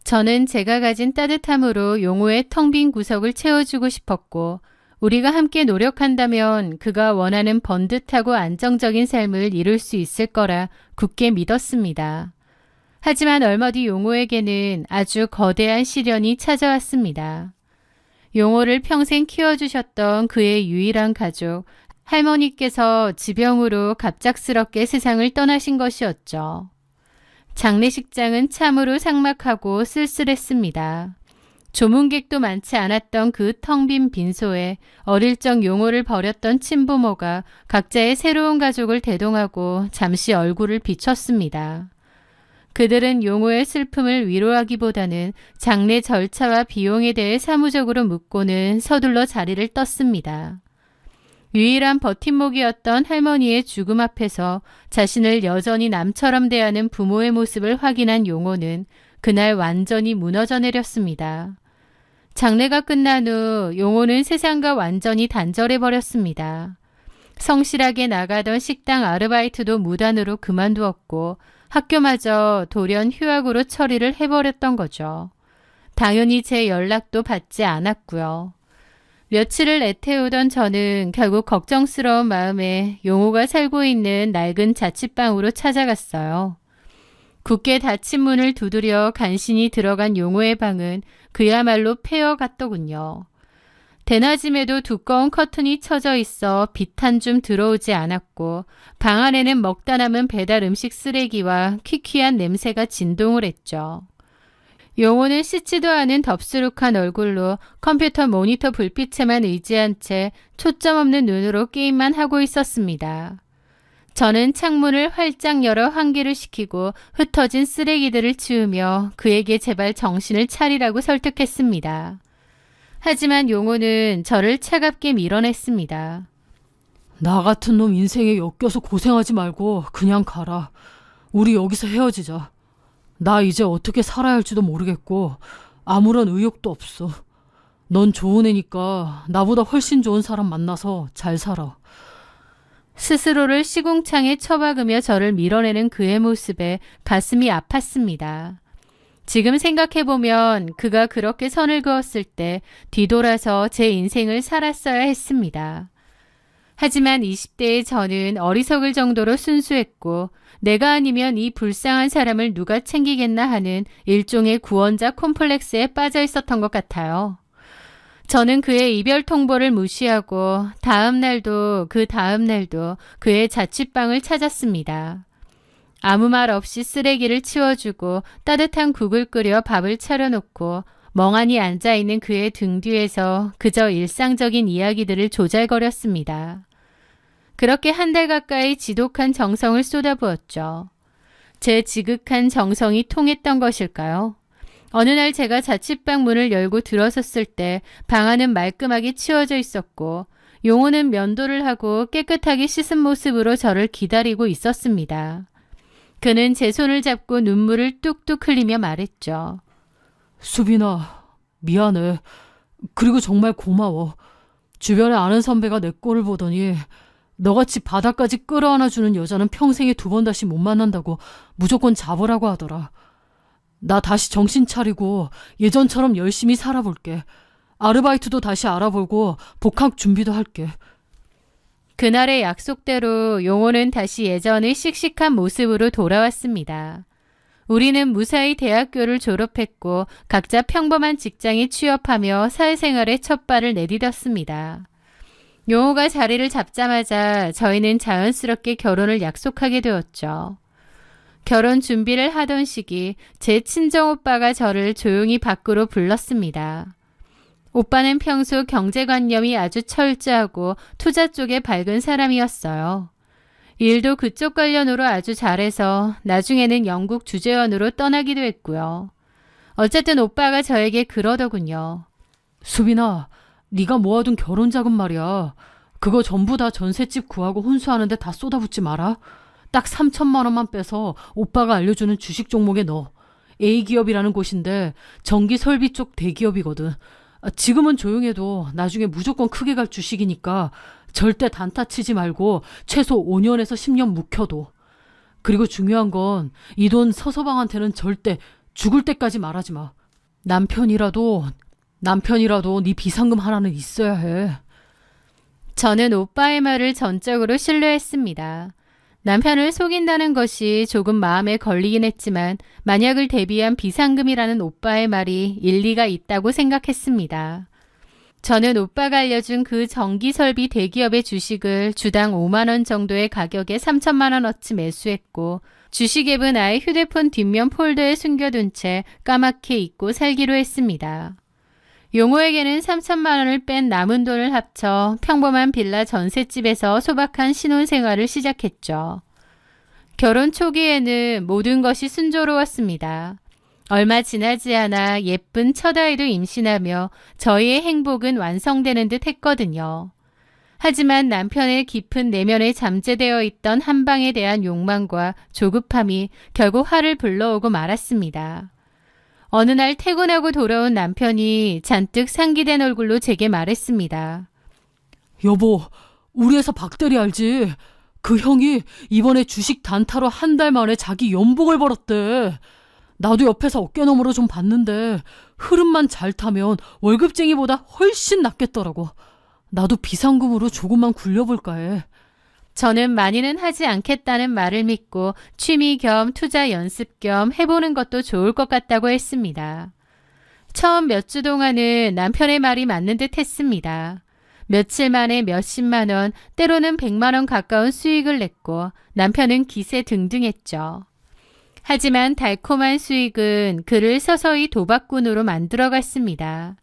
저는 제가 가진 따뜻함으로 용호의 텅 빈 구석을 채워주고 싶었고, 우리가 함께 노력한다면 그가 원하는 번듯하고 안정적인 삶을 이룰 수 있을 거라 굳게 믿었습니다. 하지만 얼마 뒤 용호에게는 아주 거대한 시련이 찾아왔습니다. 용호를 평생 키워주셨던 그의 유일한 가족, 할머니께서 지병으로 갑작스럽게 세상을 떠나신 것이었죠. 장례식장은 참으로 삭막하고 쓸쓸했습니다. 조문객도 많지 않았던 그 텅 빈 빈소에 어릴 적 용호를 버렸던 친부모가 각자의 새로운 가족을 대동하고 잠시 얼굴을 비췄습니다. 그들은 용호의 슬픔을 위로하기보다는 장례 절차와 비용에 대해 사무적으로 묻고는 서둘러 자리를 떴습니다. 유일한 버팀목이었던 할머니의 죽음 앞에서 자신을 여전히 남처럼 대하는 부모의 모습을 확인한 용호는 그날 완전히 무너져 내렸습니다. 장례가 끝난 후 용호는 세상과 완전히 단절해버렸습니다. 성실하게 나가던 식당 아르바이트도 무단으로 그만두었고 학교마저 돌연 휴학으로 처리를 해버렸던 거죠. 당연히 제 연락도 받지 않았고요. 며칠을 애태우던 저는 결국 걱정스러운 마음에 용호가 살고 있는 낡은 자취방으로 찾아갔어요. 굳게 닫힌 문을 두드려 간신히 들어간 용호의 방은 그야말로 폐허 같더군요. 대낮임에도 두꺼운 커튼이 쳐져 있어 빛 한 줌 들어오지 않았고 방 안에는 먹다 남은 배달 음식 쓰레기와 퀴퀴한 냄새가 진동을 했죠. 용호는 씻지도 않은 덥수룩한 얼굴로 컴퓨터 모니터 불빛에만 의지한 채 초점 없는 눈으로 게임만 하고 있었습니다. 저는 창문을 활짝 열어 환기를 시키고 흩어진 쓰레기들을 치우며 그에게 제발 정신을 차리라고 설득했습니다. 하지만 용호는 저를 차갑게 밀어냈습니다. 나 같은 놈 인생에 엮여서 고생하지 말고 그냥 가라. 우리 여기서 헤어지자. 나 이제 어떻게 살아야 할지도 모르겠고 아무런 의욕도 없어. 넌 좋은 애니까 나보다 훨씬 좋은 사람 만나서 잘 살아. 스스로를 시궁창에 처박으며 저를 밀어내는 그의 모습에 가슴이 아팠습니다. 지금 생각해보면 그가 그렇게 선을 그었을 때 뒤돌아서 제 인생을 살았어야 했습니다. 하지만 20대의 저는 어리석을 정도로 순수했고 내가 아니면 이 불쌍한 사람을 누가 챙기겠나 하는 일종의 구원자 콤플렉스에 빠져 있었던 것 같아요. 저는 그의 이별 통보를 무시하고 다음 날도 그 다음 날도 그의 자취방을 찾았습니다. 아무 말 없이 쓰레기를 치워주고 따뜻한 국을 끓여 밥을 차려놓고 멍하니 앉아있는 그의 등 뒤에서 그저 일상적인 이야기들을 조잘거렸습니다. 그렇게 한 달 가까이 지독한 정성을 쏟아부었죠. 제 지극한 정성이 통했던 것일까요? 어느 날 제가 자취방 문을 열고 들어섰을 때 방 안은 말끔하게 치워져 있었고 용호는 면도를 하고 깨끗하게 씻은 모습으로 저를 기다리고 있었습니다. 그는 제 손을 잡고 눈물을 뚝뚝 흘리며 말했죠. 수빈아, 미안해. 그리고 정말 고마워. 주변에 아는 선배가 내 꼴을 보더니 너같이 바닥까지 끌어안아주는 여자는 평생에 2번 다시 못 만난다고 무조건 잡으라고 하더라. 나 다시 정신 차리고 예전처럼 열심히 살아볼게. 아르바이트도 다시 알아보고 복학 준비도 할게. 그날의 약속대로 용호는 다시 예전의 씩씩한 모습으로 돌아왔습니다. 우리는 무사히 대학교를 졸업했고 각자 평범한 직장에 취업하며 사회생활에 첫 발을 내디뎠습니다. 용호가 자리를 잡자마자 저희는 자연스럽게 결혼을 약속하게 되었죠. 결혼 준비를 하던 시기 제 친정오빠가 저를 조용히 밖으로 불렀습니다. 오빠는 평소 경제관념이 아주 철저하고 투자 쪽에 밝은 사람이었어요. 일도 그쪽 관련으로 아주 잘해서 나중에는 영국 주재원으로 떠나기도 했고요. 어쨌든 오빠가 저에게 그러더군요. 수빈아, 네가 모아둔 결혼 자금 말이야. 그거 전부 다 전셋집 구하고 혼수하는데 다 쏟아붓지 마라. 딱 3천만 원만 빼서 오빠가 알려주는 주식 종목에 넣어. A기업이라는 곳인데 전기 설비 쪽 대기업이거든. 지금은 조용해도 나중에 무조건 크게 갈 주식이니까 절대 단타 치지 말고 최소 5년에서 10년 묵혀둬. 그리고 중요한 건 이 돈 서서방한테는 절대 죽을 때까지 말하지 마. 남편이라도 네 비상금 하나는 있어야 해. 저는 오빠의 말을 전적으로 신뢰했습니다. 남편을 속인다는 것이 조금 마음에 걸리긴 했지만 만약을 대비한 비상금이라는 오빠의 말이 일리가 있다고 생각했습니다. 저는 오빠가 알려준 그 전기설비 대기업의 주식을 주당 5만 원 정도의 가격에 3천만 원어치 매수했고 주식앱은 아예 휴대폰 뒷면 폴더에 숨겨둔 채 까맣게 잊고 살기로 했습니다. 용호에게는 3천만 원을 뺀 남은 돈을 합쳐 평범한 빌라 전셋집에서 소박한 신혼생활을 시작했죠. 결혼 초기에는 모든 것이 순조로웠습니다. 얼마 지나지 않아 예쁜 첫아이도 임신하며 저희의 행복은 완성되는 듯 했거든요. 하지만 남편의 깊은 내면에 잠재되어 있던 한방에 대한 욕망과 조급함이 결국 화를 불러오고 말았습니다. 어느 날 퇴근하고 돌아온 남편이 잔뜩 상기된 얼굴로 제게 말했습니다. 여보, 우리 회사 박대리 알지? 그 형이 이번에 주식 단타로 한 달 만에 자기 연봉을 벌었대. 나도 옆에서 어깨너머로 좀 봤는데 흐름만 잘 타면 월급쟁이보다 훨씬 낫겠더라고. 나도 비상금으로 조금만 굴려볼까 해. 저는 많이는 하지 않겠다는 말을 믿고 취미 겸 투자 연습 겸 해보는 것도 좋을 것 같다고 했습니다. 처음 몇 주 동안은 남편의 말이 맞는 듯 했습니다. 며칠 만에 몇십만 원, 때로는 100만 원 가까운 수익을 냈고 남편은 기세 등등했죠. 하지만 달콤한 수익은 그를 서서히 도박꾼으로 만들어갔습니다.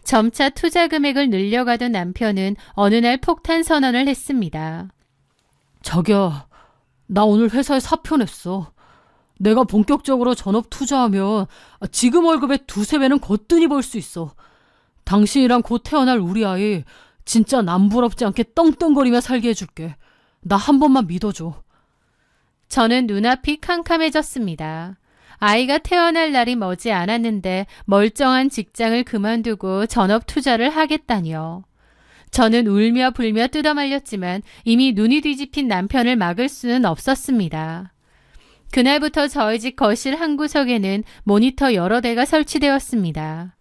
점차 투자 금액을 늘려가던 남편은 어느 날 폭탄 선언을 했습니다. 자기야, 나 오늘 회사에 사표 냈어. 내가 본격적으로 전업 투자하면 지금 월급의 2~3배는 거뜬히 벌 수 있어. 당신이랑 곧 태어날 우리 아이 진짜 남부럽지 않게 떵떵거리며 살게 해줄게. 나 한 번만 믿어줘. 저는 눈앞이 캄캄해졌습니다. 아이가 태어날 날이 머지 않았는데 멀쩡한 직장을 그만두고 전업 투자를 하겠다니요. 저는 울며 불며 뜯어말렸지만 이미 눈이 뒤집힌 남편을 막을 수는 없었습니다. 그날부터 저희 집 거실 한 구석에는 모니터 여러 대가 설치되었습니다.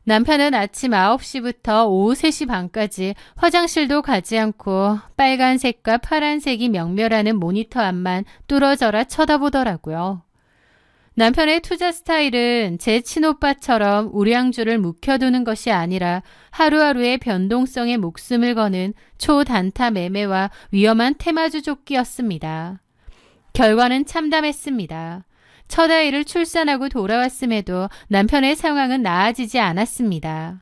남편은 아침 9시부터 오후 3시 반까지 화장실도 가지 않고 빨간색과 파란색이 명멸하는 모니터 앞만 뚫어져라 쳐다보더라고요. 남편의 투자 스타일은 제 친오빠처럼 우량주를 묵혀두는 것이 아니라 하루하루의 변동성에 목숨을 거는 초단타 매매와 위험한 테마주 쫓기였습니다. 결과는 참담했습니다. 첫 아이를 출산하고 돌아왔음에도 남편의 상황은 나아지지 않았습니다.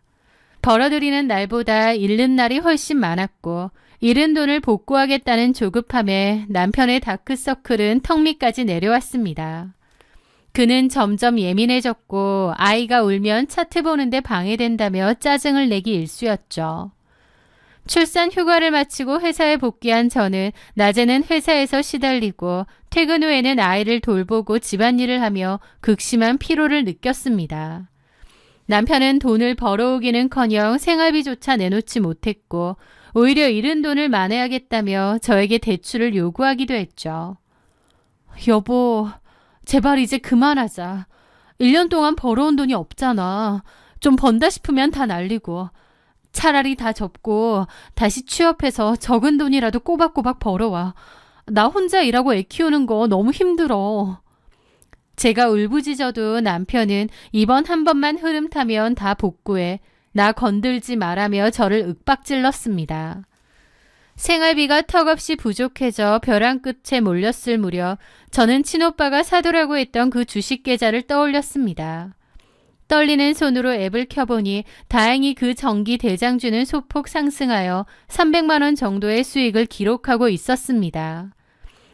벌어들이는 날보다 잃는 날이 훨씬 많았고 잃은 돈을 복구하겠다는 조급함에 남편의 다크서클은 턱 밑까지 내려왔습니다. 그는 점점 예민해졌고 아이가 울면 차트 보는데 방해된다며 짜증을 내기 일쑤였죠. 출산 휴가를 마치고 회사에 복귀한 저는 낮에는 회사에서 시달리고 퇴근 후에는 아이를 돌보고 집안일을 하며 극심한 피로를 느꼈습니다. 남편은 돈을 벌어오기는커녕 생활비조차 내놓지 못했고 오히려 잃은 돈을 만회하겠다며 저에게 대출을 요구하기도 했죠. 여보, 제발 이제 그만하자. 1년 동안 벌어온 돈이 없잖아. 좀 번다 싶으면 다 날리고. 차라리 다 접고 다시 취업해서 적은 돈이라도 꼬박꼬박 벌어와. 나 혼자 일하고 애 키우는 거 너무 힘들어. 제가 울부짖어도 남편은 이번 한 번만 흐름 타면 다 복구해. 나 건들지 말라며 저를 윽박질렀습니다. 생활비가 턱없이 부족해져 벼랑 끝에 몰렸을 무렵 저는 친오빠가 사두라고 했던 그 주식 계좌를 떠올렸습니다. 떨리는 손으로 앱을 켜보니 다행히 그 정기 대장주는 소폭 상승하여 300만 원 정도의 수익을 기록하고 있었습니다.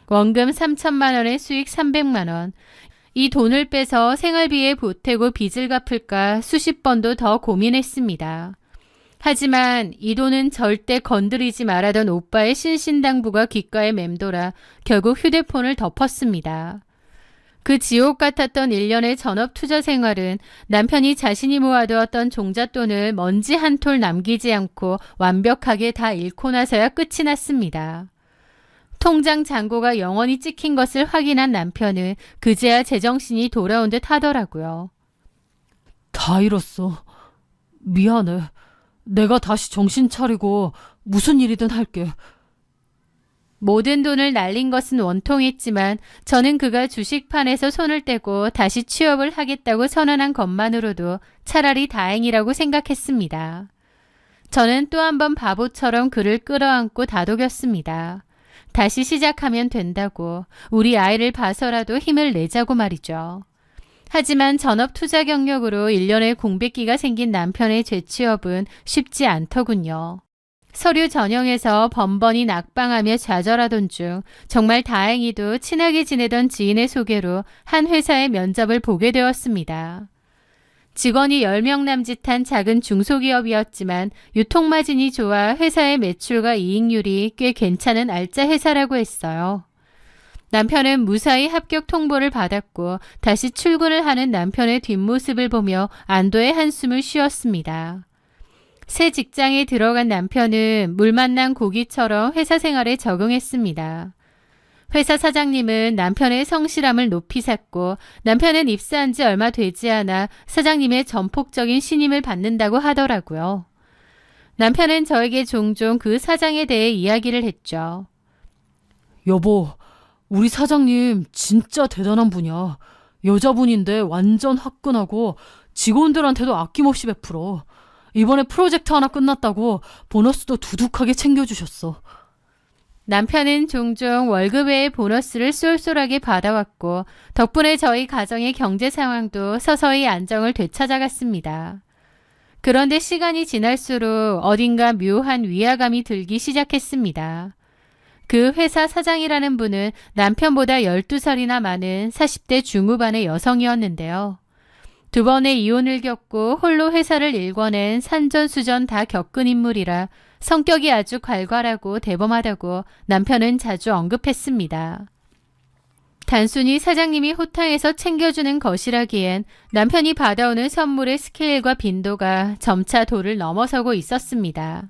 원금 3천만 원의 수익 300만 원. 이 돈을 빼서 생활비에 보태고 빚을 갚을까 수십 번도 더 고민했습니다. 하지만 이 돈은 절대 건드리지 말아던 오빠의 신신당부가 귓가에 맴돌아 결국 휴대폰을 덮었습니다. 그 지옥 같았던 1년의 전업 투자 생활은 남편이 자신이 모아두었던 종잣돈을 먼지 한 톨 남기지 않고 완벽하게 다 잃고 나서야 끝이 났습니다. 통장 잔고가 영원히 찍힌 것을 확인한 남편은 그제야 제정신이 돌아온 듯 하더라고요. 다 잃었어. 미안해. 내가 다시 정신 차리고 무슨 일이든 할게. 모든 돈을 날린 것은 원통했지만 저는 그가 주식판에서 손을 떼고 다시 취업을 하겠다고 선언한 것만으로도 차라리 다행이라고 생각했습니다. 저는 또 한 번 바보처럼 그를 끌어안고 다독였습니다. 다시 시작하면 된다고, 우리 아이를 봐서라도 힘을 내자고 말이죠. 하지만 전업 투자 경력으로 1년의 공백기가 생긴 남편의 재취업은 쉽지 않더군요. 서류 전형에서 번번이 낙방하며 좌절하던 중 정말 다행히도 친하게 지내던 지인의 소개로 한 회사의 면접을 보게 되었습니다. 직원이 10명 남짓한 작은 중소기업이었지만 유통마진이 좋아 회사의 매출과 이익률이 꽤 괜찮은 알짜 회사라고 했어요. 남편은 무사히 합격 통보를 받았고 다시 출근을 하는 남편의 뒷모습을 보며 안도의 한숨을 쉬었습니다. 새 직장에 들어간 남편은 물 만난 고기처럼 회사 생활에 적응했습니다. 회사 사장님은 남편의 성실함을 높이 샀고 남편은 입사한 지 얼마 되지 않아 사장님의 전폭적인 신임을 받는다고 하더라고요. 남편은 저에게 종종 그 사장에 대해 이야기를 했죠. 여보, 우리 사장님 진짜 대단한 분이야. 여자분인데 완전 화끈하고 직원들한테도 아낌없이 베풀어. 이번에 프로젝트 하나 끝났다고 보너스도 두둑하게 챙겨주셨어. 남편은 종종 월급 외에 보너스를 쏠쏠하게 받아왔고 덕분에 저희 가정의 경제 상황도 서서히 안정을 되찾아갔습니다. 그런데 시간이 지날수록 어딘가 묘한 위화감이 들기 시작했습니다. 그 회사 사장이라는 분은 남편보다 12살이나 많은 40대 중후반의 여성이었는데요. 2번의 이혼을 겪고 홀로 회사를 일궈낸 산전수전 다 겪은 인물이라 성격이 아주 괄괄하고 대범하다고 남편은 자주 언급했습니다. 단순히 사장님이 호탕해서 챙겨주는 것이라기엔 남편이 받아오는 선물의 스케일과 빈도가 점차 도를 넘어서고 있었습니다.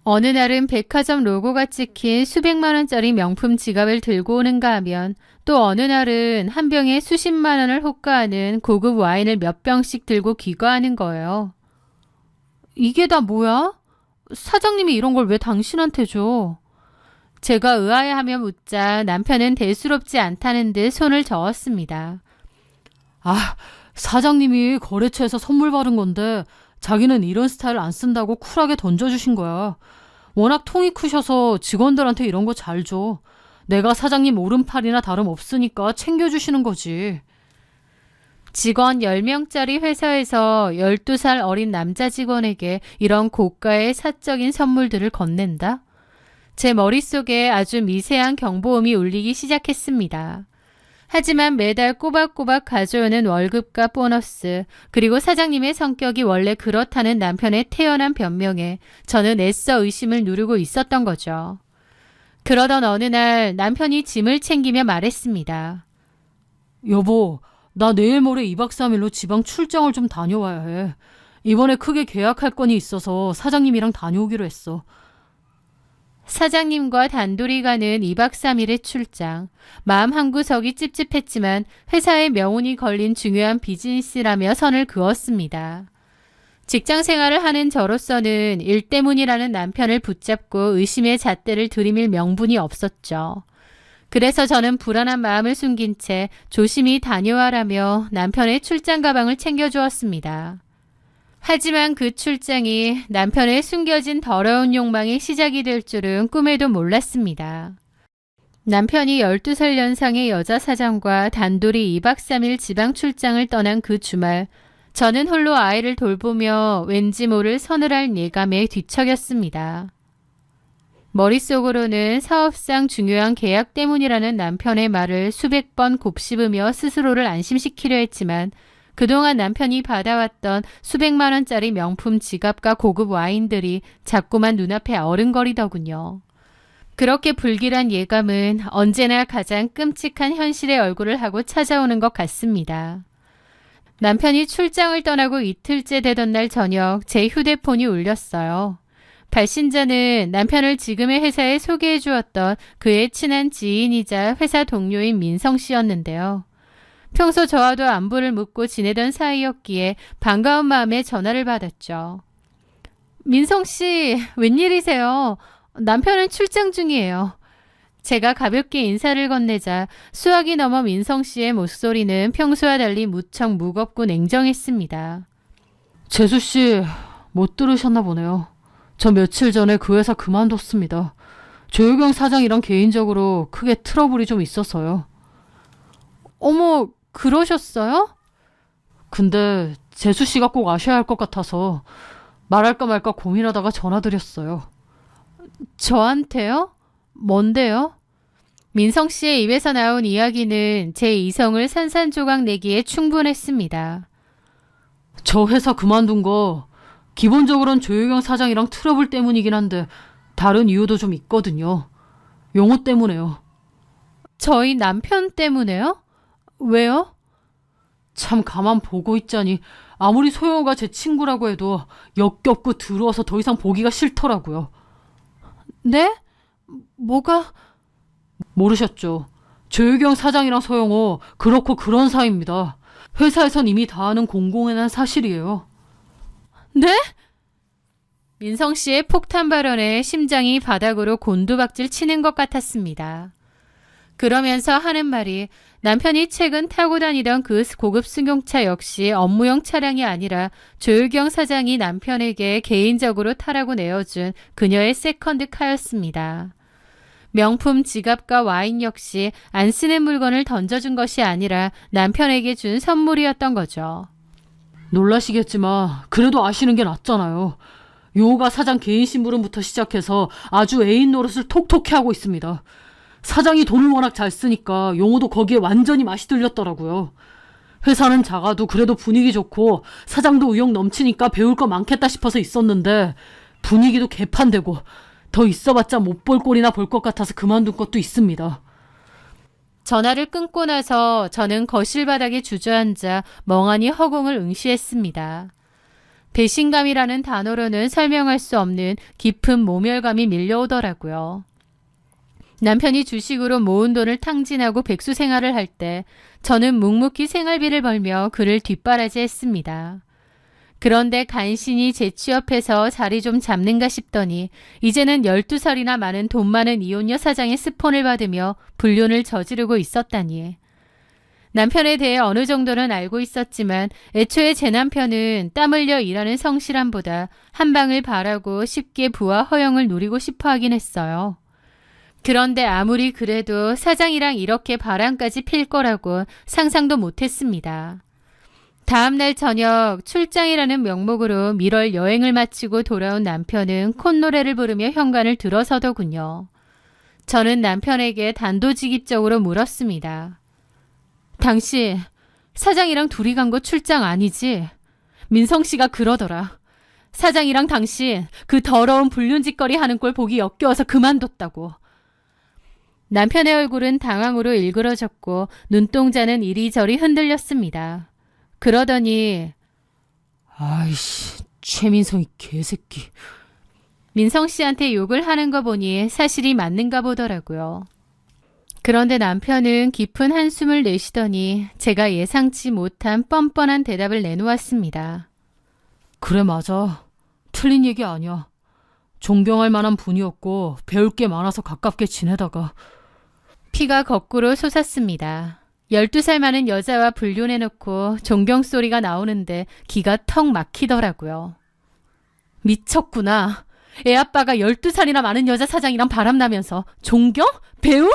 어느 날은 백화점 로고가 찍힌 수백만 원짜리 명품 지갑을 들고 오는가 하면 또 어느 날은 한 병에 수십만 원을 호가하는 고급 와인을 몇 병씩 들고 귀가하는 거예요. 이게 다 뭐야? 사장님이 이런 걸 왜 당신한테 줘? 제가 의아해하며 묻자 남편은 대수롭지 않다는 듯 손을 저었습니다. 아, 사장님이 거래처에서 선물 받은 건데 자기는 이런 스타일 안 쓴다고 쿨하게 던져주신 거야. 워낙 통이 크셔서 직원들한테 이런 거 잘 줘. 내가 사장님 오른팔이나 다름없으니까 챙겨주시는 거지. 직원 10명짜리 회사에서 12살 어린 남자 직원에게 이런 고가의 사적인 선물들을 건넨다? 제 머릿속에 아주 미세한 경보음이 울리기 시작했습니다. 하지만 매달 꼬박꼬박 가져오는 월급과 보너스, 그리고 사장님의 성격이 원래 그렇다는 남편의 태연한 변명에 저는 애써 의심을 누르고 있었던 거죠. 그러던 어느 날 남편이 짐을 챙기며 말했습니다. 여보, 나 내일 모레 2박 3일로 지방 출장을 좀 다녀와야 해. 이번에 크게 계약할 건이 있어서 사장님이랑 다녀오기로 했어. 사장님과 단둘이 가는 2박 3일의 출장. 마음 한구석이 찝찝했지만 회사의 명운이 걸린 중요한 비즈니스라며 선을 그었습니다. 직장 생활을 하는 저로서는 일 때문이라는 남편을 붙잡고 의심의 잣대를 들이밀 명분이 없었죠. 그래서 저는 불안한 마음을 숨긴 채 조심히 다녀와라며 남편의 출장 가방을 챙겨주었습니다. 하지만 그 출장이 남편의 숨겨진 더러운 욕망의 시작이 될 줄은 꿈에도 몰랐습니다. 남편이 12살 연상의 여자 사장과 단둘이 2박 3일 지방 출장을 떠난 그 주말, 저는 홀로 아이를 돌보며 왠지 모를 서늘한 예감에 뒤척였습니다. 머릿속으로는 사업상 중요한 계약 때문이라는 남편의 말을 수백 번 곱씹으며 스스로를 안심시키려 했지만 그동안 남편이 받아왔던 수백만 원짜리 명품 지갑과 고급 와인들이 자꾸만 눈앞에 어른거리더군요. 그렇게 불길한 예감은 언제나 가장 끔찍한 현실의 얼굴을 하고 찾아오는 것 같습니다. 남편이 출장을 떠나고 이틀째 되던 날 저녁 제 휴대폰이 울렸어요. 발신자는 남편을 지금의 회사에 소개해 주었던 그의 친한 지인이자 회사 동료인 민성 씨였는데요. 평소 저와도 안부를 묻고 지내던 사이였기에 반가운 마음에 전화를 받았죠. 민성 씨, 웬일이세요? 남편은 출장 중이에요. 제가 가볍게 인사를 건네자 수학이 넘어 민성 씨의 목소리는 평소와 달리 무척 무겁고 냉정했습니다. 재수 씨, 못 들으셨나 보네요. 저 며칠 전에 그 회사 그만뒀습니다. 조효경 사장이랑 개인적으로 크게 트러블이 좀 있어서요. 어머, 그러셨어요? 근데 재수 씨가 꼭 아셔야 할 것 같아서 말할까 말까 고민하다가 전화드렸어요. 저한테요? 뭔데요? 민성 씨의 입에서 나온 이야기는 제 이성을 산산조각 내기에 충분했습니다. 저 회사 그만둔 거 기본적으로는 조효경 사장이랑 트러블 때문이긴 한데 다른 이유도 좀 있거든요. 용호 때문에요. 저희 남편 때문에요? 왜요? 참 가만 보고 있자니 아무리 소영호가 제 친구라고 해도 역겹고 더러워서 더 이상 보기가 싫더라고요. 네? 뭐가? 모르셨죠? 조효경 사장이랑 소영호 그렇고 그런 사이입니다. 회사에선 이미 다 아는 공공연한 사실이에요. 네? 민성 씨의 폭탄 발언에 심장이 바닥으로 곤두박질 치는 것 같았습니다. 그러면서 하는 말이 남편이 최근 타고 다니던 그 고급 승용차 역시 업무용 차량이 아니라 조효경 사장이 남편에게 개인적으로 타라고 내어준 그녀의 세컨드카였습니다. 명품 지갑과 와인 역시 안 쓰는 물건을 던져준 것이 아니라 남편에게 준 선물이었던 거죠. 놀라시겠지만 그래도 아시는 게 낫잖아요. 요가 사장 개인 심부름부터 시작해서 아주 애인 노릇을 톡톡히 하고 있습니다. 사장이 돈을 워낙 잘 쓰니까 용호도 거기에 완전히 맛이 들렸더라고요. 회사는 작아도 그래도 분위기 좋고 사장도 의욕 넘치니까 배울 거 많겠다 싶어서 있었는데 분위기도 개판되고 더 있어봤자 못 볼 꼴이나 볼 것 같아서 그만둔 것도 있습니다. 전화를 끊고 나서 저는 거실 바닥에 주저앉아 멍하니 허공을 응시했습니다. 배신감이라는 단어로는 설명할 수 없는 깊은 모멸감이 밀려오더라고요. 남편이 주식으로 모은 돈을 탕진하고 백수 생활을 할 때 저는 묵묵히 생활비를 벌며 그를 뒷바라지했습니다. 그런데 간신히 재취업해서 자리 좀 잡는가 싶더니 이제는 12살이나 많은 돈 많은 이혼녀 사장의 스폰을 받으며 불륜을 저지르고 있었다니. 남편에 대해 어느 정도는 알고 있었지만 애초에 제 남편은 땀 흘려 일하는 성실함보다 한 방을 바라고 쉽게 부와 허영을 누리고 싶어 하긴 했어요. 그런데 아무리 그래도 사장이랑 이렇게 바람까지 필 거라고 상상도 못했습니다. 다음날 저녁 출장이라는 명목으로 밀월 여행을 마치고 돌아온 남편은 콧노래를 부르며 현관을 들어서더군요. 저는 남편에게 단도직입적으로 물었습니다. 당신 사장이랑 둘이 간 거 출장 아니지? 민성 씨가 그러더라. 사장이랑 당신 그 더러운 불륜짓거리 하는 꼴 보기 역겨워서 그만뒀다고. 남편의 얼굴은 당황으로 일그러졌고 눈동자는 이리저리 흔들렸습니다. 그러더니 아이씨, 최민성이 개새끼. 민성 씨한테 욕을 하는 거 보니 사실이 맞는가 보더라고요. 그런데 남편은 깊은 한숨을 내쉬더니 제가 예상치 못한 뻔뻔한 대답을 내놓았습니다. 그래 맞아. 틀린 얘기 아니야. 존경할 만한 분이었고 배울 게 많아서 가깝게 지내다가 피가 거꾸로 솟았습니다. 12살 많은 여자와 불륜해놓고 존경 소리가 나오는데 기가 턱 막히더라고요. 미쳤구나. 애 아빠가 12살이나 많은 여자 사장이랑 바람나면서 존경? 배움?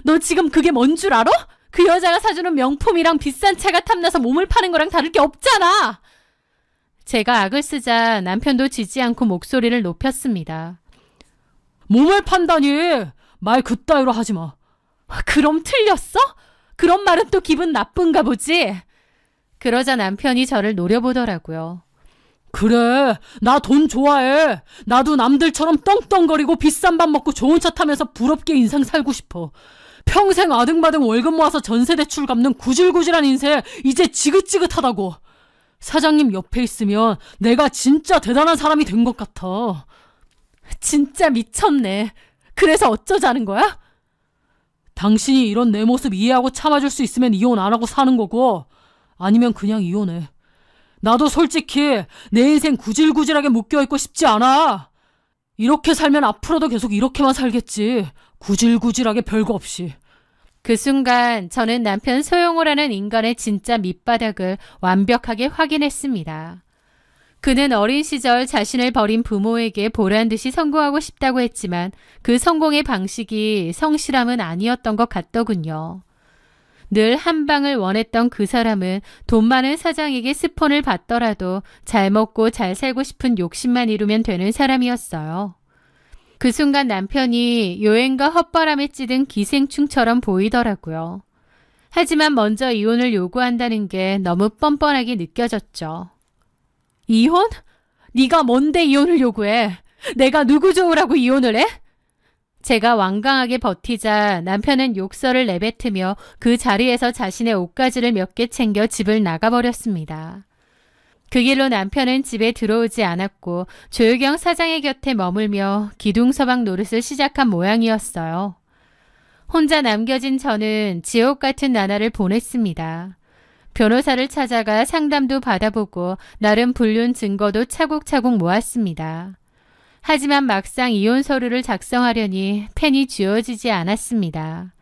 너 지금 그게 뭔 줄 알아? 그 여자가 사주는 명품이랑 비싼 차가 탐나서 몸을 파는 거랑 다를 게 없잖아. 제가 악을 쓰자 남편도 지지 않고 목소리를 높였습니다. 몸을 판다니. 말 그따위로 하지 마. 그럼 틀렸어? 그런 말은 또 기분 나쁜가 보지? 그러자 남편이 저를 노려보더라고요. 그래, 나 돈 좋아해. 나도 남들처럼 떵떵거리고 비싼 밥 먹고 좋은 차 타면서 부럽게 인생 살고 싶어. 평생 아등바등 월급 모아서 전세 대출 갚는 구질구질한 인생 이제 지긋지긋하다고. 사장님 옆에 있으면 내가 진짜 대단한 사람이 된 것 같아. 진짜 미쳤네. 그래서 어쩌자는 거야? 당신이 이런 내 모습 이해하고 참아줄 수 있으면 이혼 안 하고 사는 거고, 아니면 그냥 이혼해. 나도 솔직히 내 인생 구질구질하게 묶여있고 싶지 않아. 이렇게 살면 앞으로도 계속 이렇게만 살겠지. 구질구질하게 별거 없이. 그 순간 저는 남편 소용호라는 인간의 진짜 밑바닥을 완벽하게 확인했습니다. 그는 어린 시절 자신을 버린 부모에게 보란듯이 성공하고 싶다고 했지만 그 성공의 방식이 성실함은 아니었던 것 같더군요. 늘 한 방을 원했던 그 사람은 돈 많은 사장에게 스폰을 받더라도 잘 먹고 잘 살고 싶은 욕심만 이루면 되는 사람이었어요. 그 순간 남편이 요행과 헛바람에 찌든 기생충처럼 보이더라고요. 하지만 먼저 이혼을 요구한다는 게 너무 뻔뻔하게 느껴졌죠. 이혼? 네가 뭔데 이혼을 요구해? 내가 누구 좋으라고 이혼을 해? 제가 완강하게 버티자 남편은 욕설을 내뱉으며 그 자리에서 자신의 옷가지를 몇 개 챙겨 집을 나가버렸습니다. 그 길로 남편은 집에 들어오지 않았고 조효경 사장의 곁에 머물며 기둥서방 노릇을 시작한 모양이었어요. 혼자 남겨진 저는 지옥 같은 나날을 보냈습니다. 변호사를 찾아가 상담도 받아보고 나름 불륜 증거도 차곡차곡 모았습니다. 하지만 막상 이혼 서류를 작성하려니 펜이 쥐어지지 않았습니다.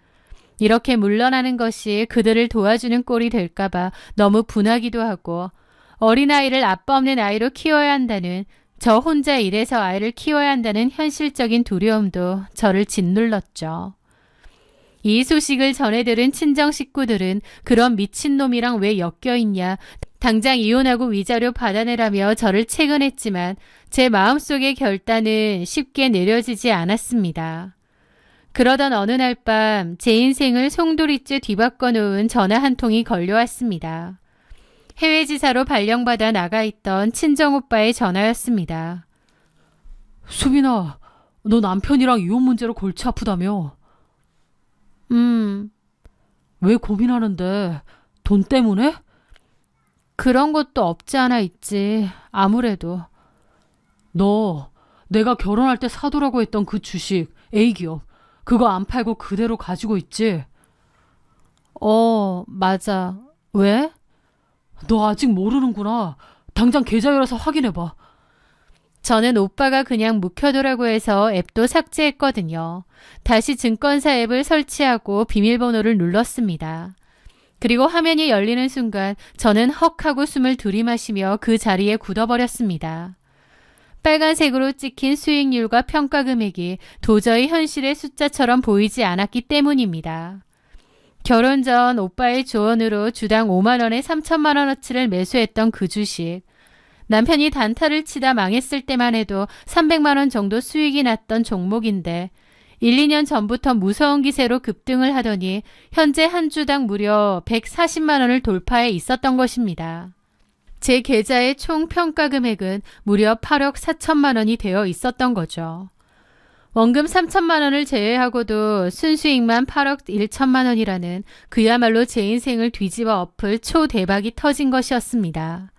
이렇게 물러나는 것이 그들을 도와주는 꼴이 될까봐 너무 분하기도 하고 어린아이를 아빠 없는 아이로 키워야 한다는 저 혼자 일해서 아이를 키워야 한다는 현실적인 두려움도 저를 짓눌렀죠. 이 소식을 전해 들은 친정 식구들은 그런 미친놈이랑 왜 엮여있냐, 당장 이혼하고 위자료 받아내라며 저를 채근했지만 제 마음속의 결단은 쉽게 내려지지 않았습니다. 그러던 어느 날 밤 제 인생을 송두리째 뒤바꿔 놓은 전화 한 통이 걸려왔습니다. 해외지사로 발령받아 나가 있던 친정오빠의 전화였습니다. 수빈아, 너 남편이랑 이혼 문제로 골치 아프다며? 왜 고민하는데? 돈 때문에? 그런 것도 없지 않아 있지. 아무래도. 너 내가 결혼할 때 사두라고 했던 그 주식 A기업 그거 안 팔고 그대로 가지고 있지? 맞아. 왜? 너 아직 모르는구나. 당장 계좌 열어서 확인해봐. 저는 오빠가 그냥 묵혀두라고 해서 앱도 삭제했거든요. 다시 증권사 앱을 설치하고 비밀번호를 눌렀습니다. 그리고 화면이 열리는 순간 저는 헉하고 숨을 들이마시며 그 자리에 굳어버렸습니다. 빨간색으로 찍힌 수익률과 평가 금액이 도저히 현실의 숫자처럼 보이지 않았기 때문입니다. 결혼 전 오빠의 조언으로 주당 5만 원에 3천만 원어치를 매수했던 그 주식. 남편이 단타를 치다 망했을 때만 해도 300만 원 정도 수익이 났던 종목인데 1, 2년 전부터 무서운 기세로 급등을 하더니 현재 한 주당 무려 140만 원을 돌파해 있었던 것입니다. 제 계좌의 총 평가 금액은 무려 8억 4천만 원이 되어 있었던 거죠. 원금 3천만 원을 제외하고도 순수익만 8억 1천만 원이라는 그야말로 제 인생을 뒤집어 엎을 초대박이 터진 것이었습니다.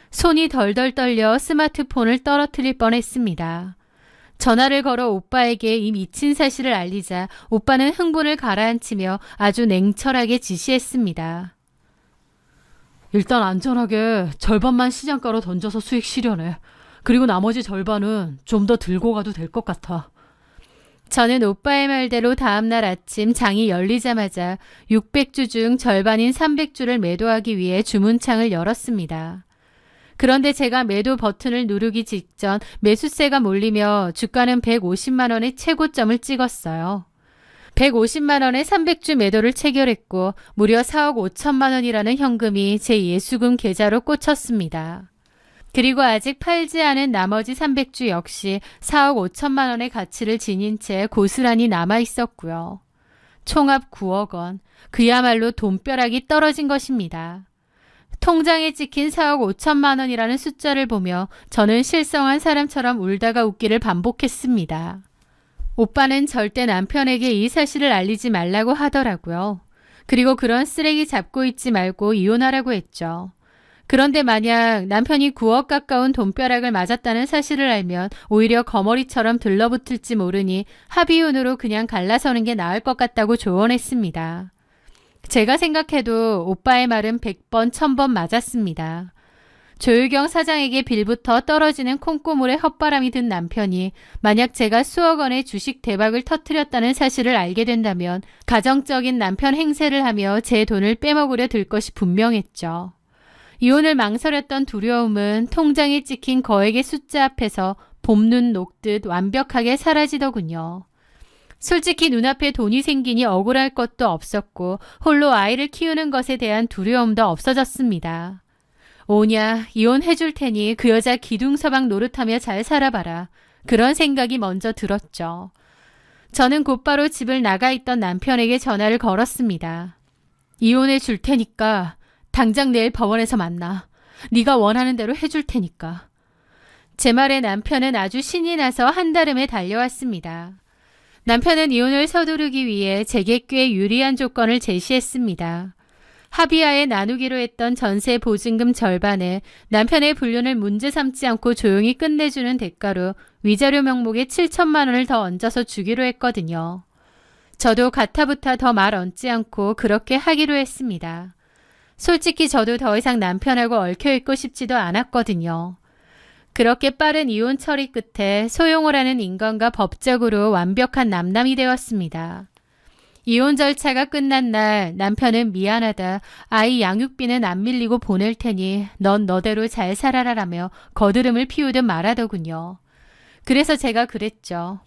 손이 덜덜 떨려 스마트폰을 떨어뜨릴 뻔했습니다. 전화를 걸어 오빠에게 이 미친 사실을 알리자 오빠는 흥분을 가라앉히며 아주 냉철하게 지시했습니다. 일단 안전하게 절반만 시장가로 던져서 수익 실현해. 그리고 나머지 절반은 좀 더 들고 가도 될 것 같아. 저는 오빠의 말대로 다음날 아침 장이 열리자마자 600주 중 절반인 300주를 매도하기 위해 주문창을 열었습니다. 그런데 제가 매도 버튼을 누르기 직전 매수세가 몰리며 주가는 150만 원의 최고점을 찍었어요. 150만 원의 300주 매도를 체결했고 무려 4억 5천만 원이라는 현금이 제 예수금 계좌로 꽂혔습니다. 그리고 아직 팔지 않은 나머지 300주 역시 4억 5천만 원의 가치를 지닌 채 고스란히 남아 있었고요. 총합 9억 원, 그야말로 돈벼락이 떨어진 것입니다. 통장에 찍힌 4억 5천만 원이라는 숫자를 보며 저는 실성한 사람처럼 울다가 웃기를 반복했습니다. 오빠는 절대 남편에게 이 사실을 알리지 말라고 하더라고요. 그리고 그런 쓰레기 잡고 있지 말고 이혼하라고 했죠. 그런데 만약 남편이 9억 가까운 돈벼락을 맞았다는 사실을 알면 오히려 거머리처럼 들러붙을지 모르니 합의혼으로 그냥 갈라서는 게 나을 것 같다고 조언했습니다. 제가 생각해도 오빠의 말은 100번, 1000번 맞았습니다. 조유경 사장에게 빌부터 떨어지는 콩고물에 헛바람이 든 남편이 만약 제가 수억 원의 주식 대박을 터뜨렸다는 사실을 알게 된다면 가정적인 남편 행세를 하며 제 돈을 빼먹으려 들 것이 분명했죠. 이혼을 망설였던 두려움은 통장에 찍힌 거액의 숫자 앞에서 봄눈 녹듯 완벽하게 사라지더군요. 솔직히 눈앞에 돈이 생기니 억울할 것도 없었고 홀로 아이를 키우는 것에 대한 두려움도 없어졌습니다. 오냐, 이혼해줄 테니 그 여자 기둥서방 노릇하며 잘 살아봐라. 그런 생각이 먼저 들었죠. 저는 곧바로 집을 나가 있던 남편에게 전화를 걸었습니다. 이혼해줄 테니까 당장 내일 법원에서 만나. 네가 원하는 대로 해줄 테니까. 제 말에 남편은 아주 신이 나서 한달음에 달려왔습니다. 남편은 이혼을 서두르기 위해 제게 꽤 유리한 조건을 제시했습니다. 합의하에 나누기로 했던 전세 보증금 절반에 남편의 불륜을 문제 삼지 않고 조용히 끝내주는 대가로 위자료 명목에 7천만 원을 더 얹어서 주기로 했거든요. 저도 가타부타 더 말 얹지 않고 그렇게 하기로 했습니다. 솔직히 저도 더 이상 남편하고 얽혀있고 싶지도 않았거든요. 그렇게 빠른 이혼 처리 끝에 소용을 하는 인간과 법적으로 완벽한 남남이 되었습니다. 이혼 절차가 끝난 날 남편은 미안하다. 아이 양육비는 안 밀리고 보낼 테니 넌 너대로 잘 살아라라며 거드름을 피우듯 말하더군요. 그래서 제가 그랬죠.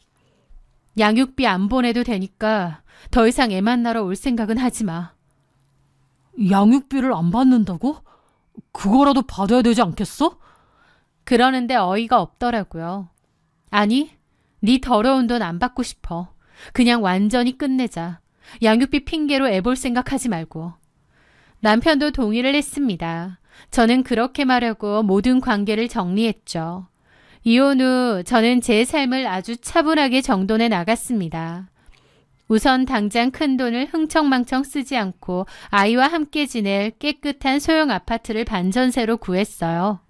양육비 안 보내도 되니까 더 이상 애 만나러 올 생각은 하지 마. 양육비를 안 받는다고? 그거라도 받아야 되지 않겠어? 그러는데 어이가 없더라고요. 아니, 네 더러운 돈 안 받고 싶어. 그냥 완전히 끝내자. 양육비 핑계로 애 볼 생각하지 말고. 남편도 동의를 했습니다. 저는 그렇게 말하고 모든 관계를 정리했죠. 이혼 후 저는 제 삶을 아주 차분하게 정돈해 나갔습니다. 우선 당장 큰 돈을 흥청망청 쓰지 않고 아이와 함께 지낼 깨끗한 소형 아파트를 반전세로 구했어요.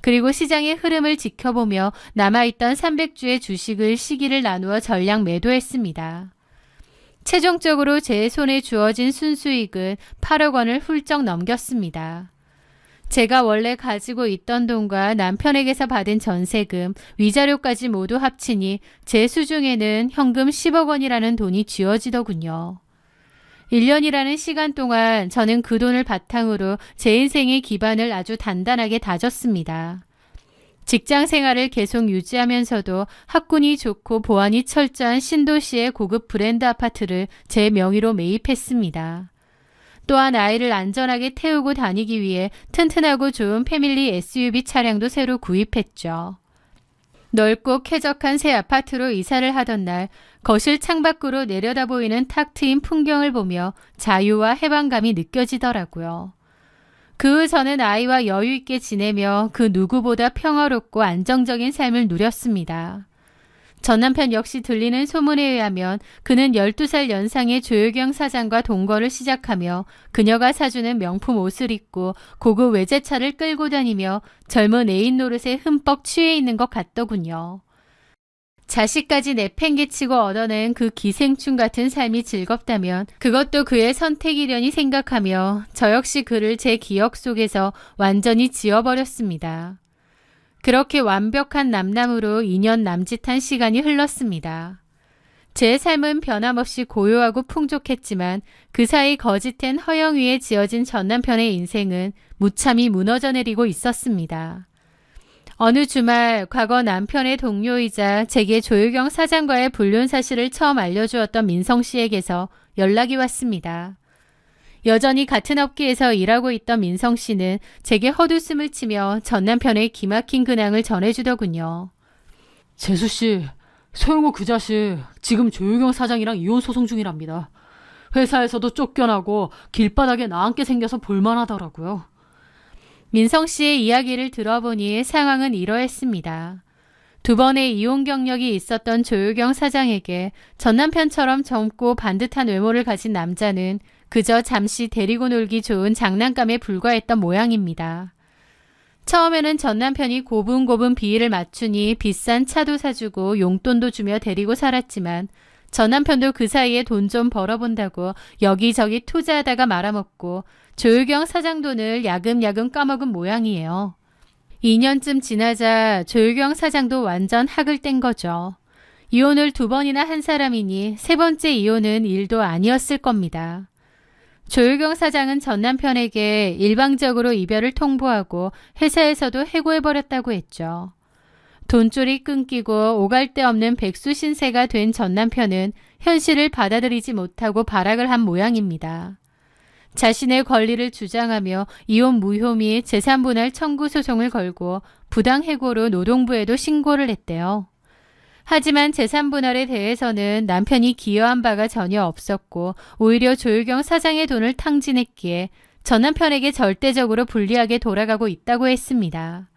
그리고 시장의 흐름을 지켜보며 남아있던 300주의 주식을 시기를 나누어 전량 매도했습니다. 최종적으로 제 손에 주어진 순수익은 8억 원을 훌쩍 넘겼습니다. 제가 원래 가지고 있던 돈과 남편에게서 받은 전세금, 위자료까지 모두 합치니 제 수중에는 현금 10억 원이라는 돈이 쥐어지더군요. 1년이라는 시간 동안 저는 그 돈을 바탕으로 제 인생의 기반을 아주 단단하게 다졌습니다. 직장 생활을 계속 유지하면서도 학군이 좋고 보안이 철저한 신도시의 고급 브랜드 아파트를 제 명의로 매입했습니다. 또한 아이를 안전하게 태우고 다니기 위해 튼튼하고 좋은 패밀리 SUV 차량도 새로 구입했죠. 넓고 쾌적한 새 아파트로 이사를 하던 날 거실 창밖으로 내려다 보이는 탁 트인 풍경을 보며 자유와 해방감이 느껴지더라고요. 그 후 저는 아이와 여유 있게 지내며 그 누구보다 평화롭고 안정적인 삶을 누렸습니다. 전 남편 역시 들리는 소문에 의하면 그는 12살 연상의 조효경 사장과 동거를 시작하며 그녀가 사주는 명품 옷을 입고 고급 외제차를 끌고 다니며 젊은 애인 노릇에 흠뻑 취해 있는 것 같더군요. 자식까지 내팽개치고 얻어낸 그 기생충 같은 삶이 즐겁다면 그것도 그의 선택이려니 생각하며 저 역시 그를 제 기억 속에서 완전히 지워버렸습니다. 그렇게 완벽한 남남으로 2년 남짓한 시간이 흘렀습니다. 제 삶은 변함없이 고요하고 풍족했지만 그 사이 거짓된 허영 위에 지어진 전 남편의 인생은 무참히 무너져 내리고 있었습니다. 어느 주말 과거 남편의 동료이자 제게 조유경 사장과의 불륜 사실을 처음 알려주었던 민성 씨에게서 연락이 왔습니다. 여전히 같은 업계에서 일하고 있던 민성 씨는 제게 헛웃음을 치며 전 남편의 기막힌 근황을 전해주더군요. 재수 씨, 소영호 그 자식 지금 조유경 사장이랑 이혼 소송 중이랍니다. 회사에서도 쫓겨나고 길바닥에 나앉게 생겨서 볼만하더라고요. 민성 씨의 이야기를 들어보니 상황은 이러했습니다. 두 번의 이혼 경력이 있었던 조유경 사장에게 전 남편처럼 젊고 반듯한 외모를 가진 남자는 그저 잠시 데리고 놀기 좋은 장난감에 불과했던 모양입니다. 처음에는 전 남편이 고분고분 비위를 맞추니 비싼 차도 사주고 용돈도 주며 데리고 살았지만 전 남편도 그 사이에 돈 좀 벌어본다고 여기저기 투자하다가 말아먹고 조유경 사장 돈을 야금야금 까먹은 모양이에요. 2년쯤 지나자 조유경 사장도 완전 학을 뗀 거죠. 이혼을 2번이나 한 사람이니 3번째 이혼은 일도 아니었을 겁니다. 조유경 사장은 전 남편에게 일방적으로 이별을 통보하고 회사에서도 해고해버렸다고 했죠. 돈줄이 끊기고 오갈 데 없는 백수 신세가 된 전 남편은 현실을 받아들이지 못하고 발악을 한 모양입니다. 자신의 권리를 주장하며 이혼 무효 및 재산분할 청구 소송을 걸고 부당해고로 노동부에도 신고를 했대요. 하지만 재산분할에 대해서는 남편이 기여한 바가 전혀 없었고 오히려 조유경 사장의 돈을 탕진했기에 전 남편에게 절대적으로 불리하게 돌아가고 있다고 했습니다.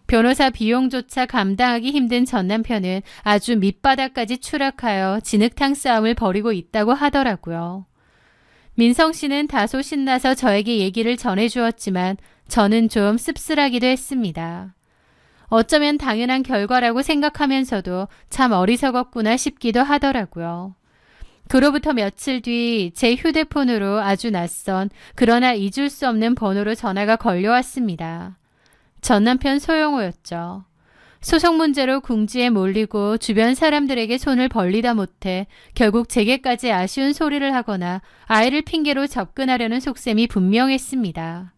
변호사 비용조차 감당하기 힘든 전 남편은 아주 밑바닥까지 추락하여 진흙탕 싸움을 벌이고 있다고 하더라고요. 민성 씨는 다소 신나서 저에게 얘기를 전해주었지만 저는 좀 씁쓸하기도 했습니다. 어쩌면 당연한 결과라고 생각하면서도 참 어리석었구나 싶기도 하더라고요. 그로부터 며칠 뒤 제 휴대폰으로 아주 낯선 그러나 잊을 수 없는 번호로 전화가 걸려왔습니다. 전 남편 소영호였죠. 소송 문제로 궁지에 몰리고 주변 사람들에게 손을 벌리다 못해 결국 제게까지 아쉬운 소리를 하거나 아이를 핑계로 접근하려는 속셈이 분명했습니다.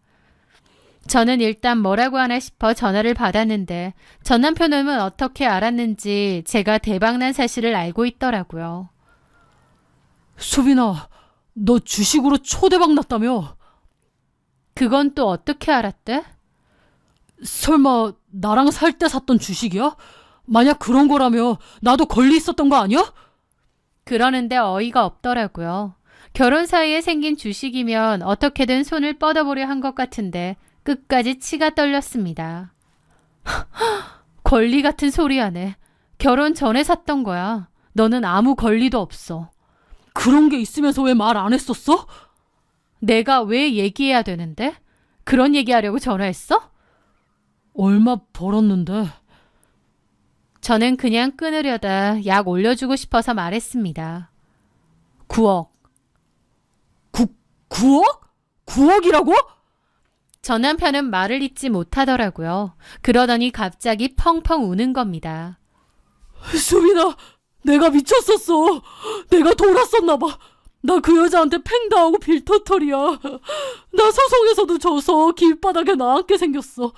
저는 일단 뭐라고 하나 싶어 전화를 받았는데 전 남편은 어떻게 알았는지 제가 대박난 사실을 알고 있더라고요. 수빈아, 너 주식으로 초대박 났다며? 그건 또 어떻게 알았대? 설마 나랑 살 때 샀던 주식이야? 만약 그런 거라며 나도 권리 있었던 거 아니야? 그러는데 어이가 없더라고요. 결혼 사이에 생긴 주식이면 어떻게든 손을 뻗어보려 한 것 같은데 끝까지 치가 떨렸습니다. 권리 같은 소리 하네. 결혼 전에 샀던 거야. 너는 아무 권리도 없어. 그런 게 있으면서 왜 말 안 했었어? 내가 왜 얘기해야 되는데? 그런 얘기하려고 전화했어? 얼마 벌었는데? 저는 그냥 끊으려다 약 올려주고 싶어서 말했습니다. 9억. 9억? 9억이라고? 전 남편은 말을 잇지 못하더라고요. 그러더니 갑자기 펑펑 우는 겁니다. 수빈아, 내가 미쳤었어. 내가 돌았었나 봐. 나 그 여자한테 팽당하고 빌터털이야. 나 소송에서도 져서 길바닥에 나앉게 생겼어.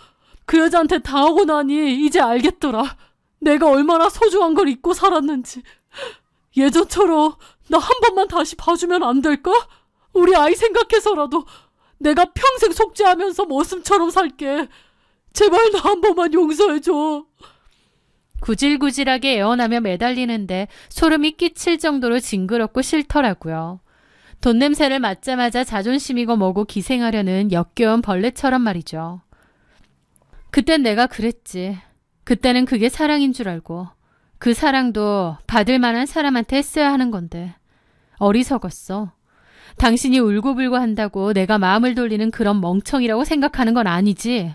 그 여자한테 당하고 나니 이제 알겠더라. 내가 얼마나 소중한 걸 잊고 살았는지. 예전처럼 나 한 번만 다시 봐주면 안 될까? 우리 아이 생각해서라도 내가 평생 속죄하면서 머슴처럼 살게. 제발 나 한 번만 용서해줘. 구질구질하게 애원하며 매달리는데 소름이 끼칠 정도로 징그럽고 싫더라고요. 돈 냄새를 맡자마자 자존심이고 뭐고 기생하려는 역겨운 벌레처럼 말이죠. 그땐 내가 그랬지. 그때는 그게 사랑인 줄 알고. 그 사랑도 받을 만한 사람한테 했어야 하는 건데. 어리석었어. 당신이 울고불고 한다고 내가 마음을 돌리는 그런 멍청이라고 생각하는 건 아니지.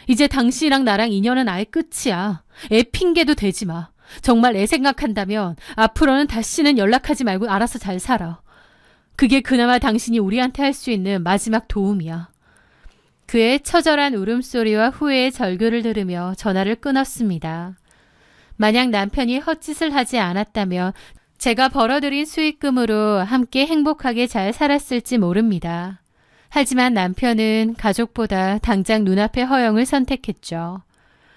이제 당신이랑 나랑 인연은 아예 끝이야. 애 핑계도 대지 마. 정말 애 생각한다면 앞으로는 다시는 연락하지 말고 알아서 잘 살아. 그게 그나마 당신이 우리한테 할 수 있는 마지막 도움이야. 그의 처절한 울음소리와 후회의 절규를 들으며 전화를 끊었습니다. 만약 남편이 헛짓을 하지 않았다면 제가 벌어들인 수익금으로 함께 행복하게 잘 살았을지 모릅니다. 하지만 남편은 가족보다 당장 눈앞의 허영을 선택했죠.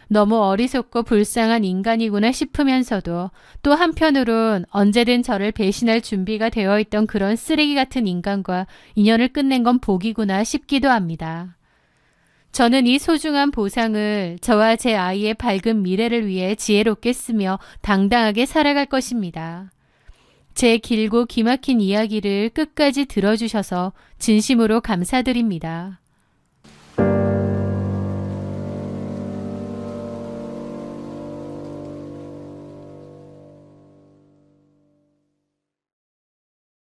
너무 어리석고 불쌍한 인간이구나 싶으면서도 또 한편으론 언제든 저를 배신할 준비가 되어 있던 그런 쓰레기 같은 인간과 인연을 끝낸 건 복이구나 싶기도 합니다. 저는 이 소중한 보상을 저와 제 아이의 밝은 미래를 위해 지혜롭게 쓰며 당당하게 살아갈 것입니다. 제 길고 기막힌 이야기를 끝까지 들어주셔서 진심으로 감사드립니다.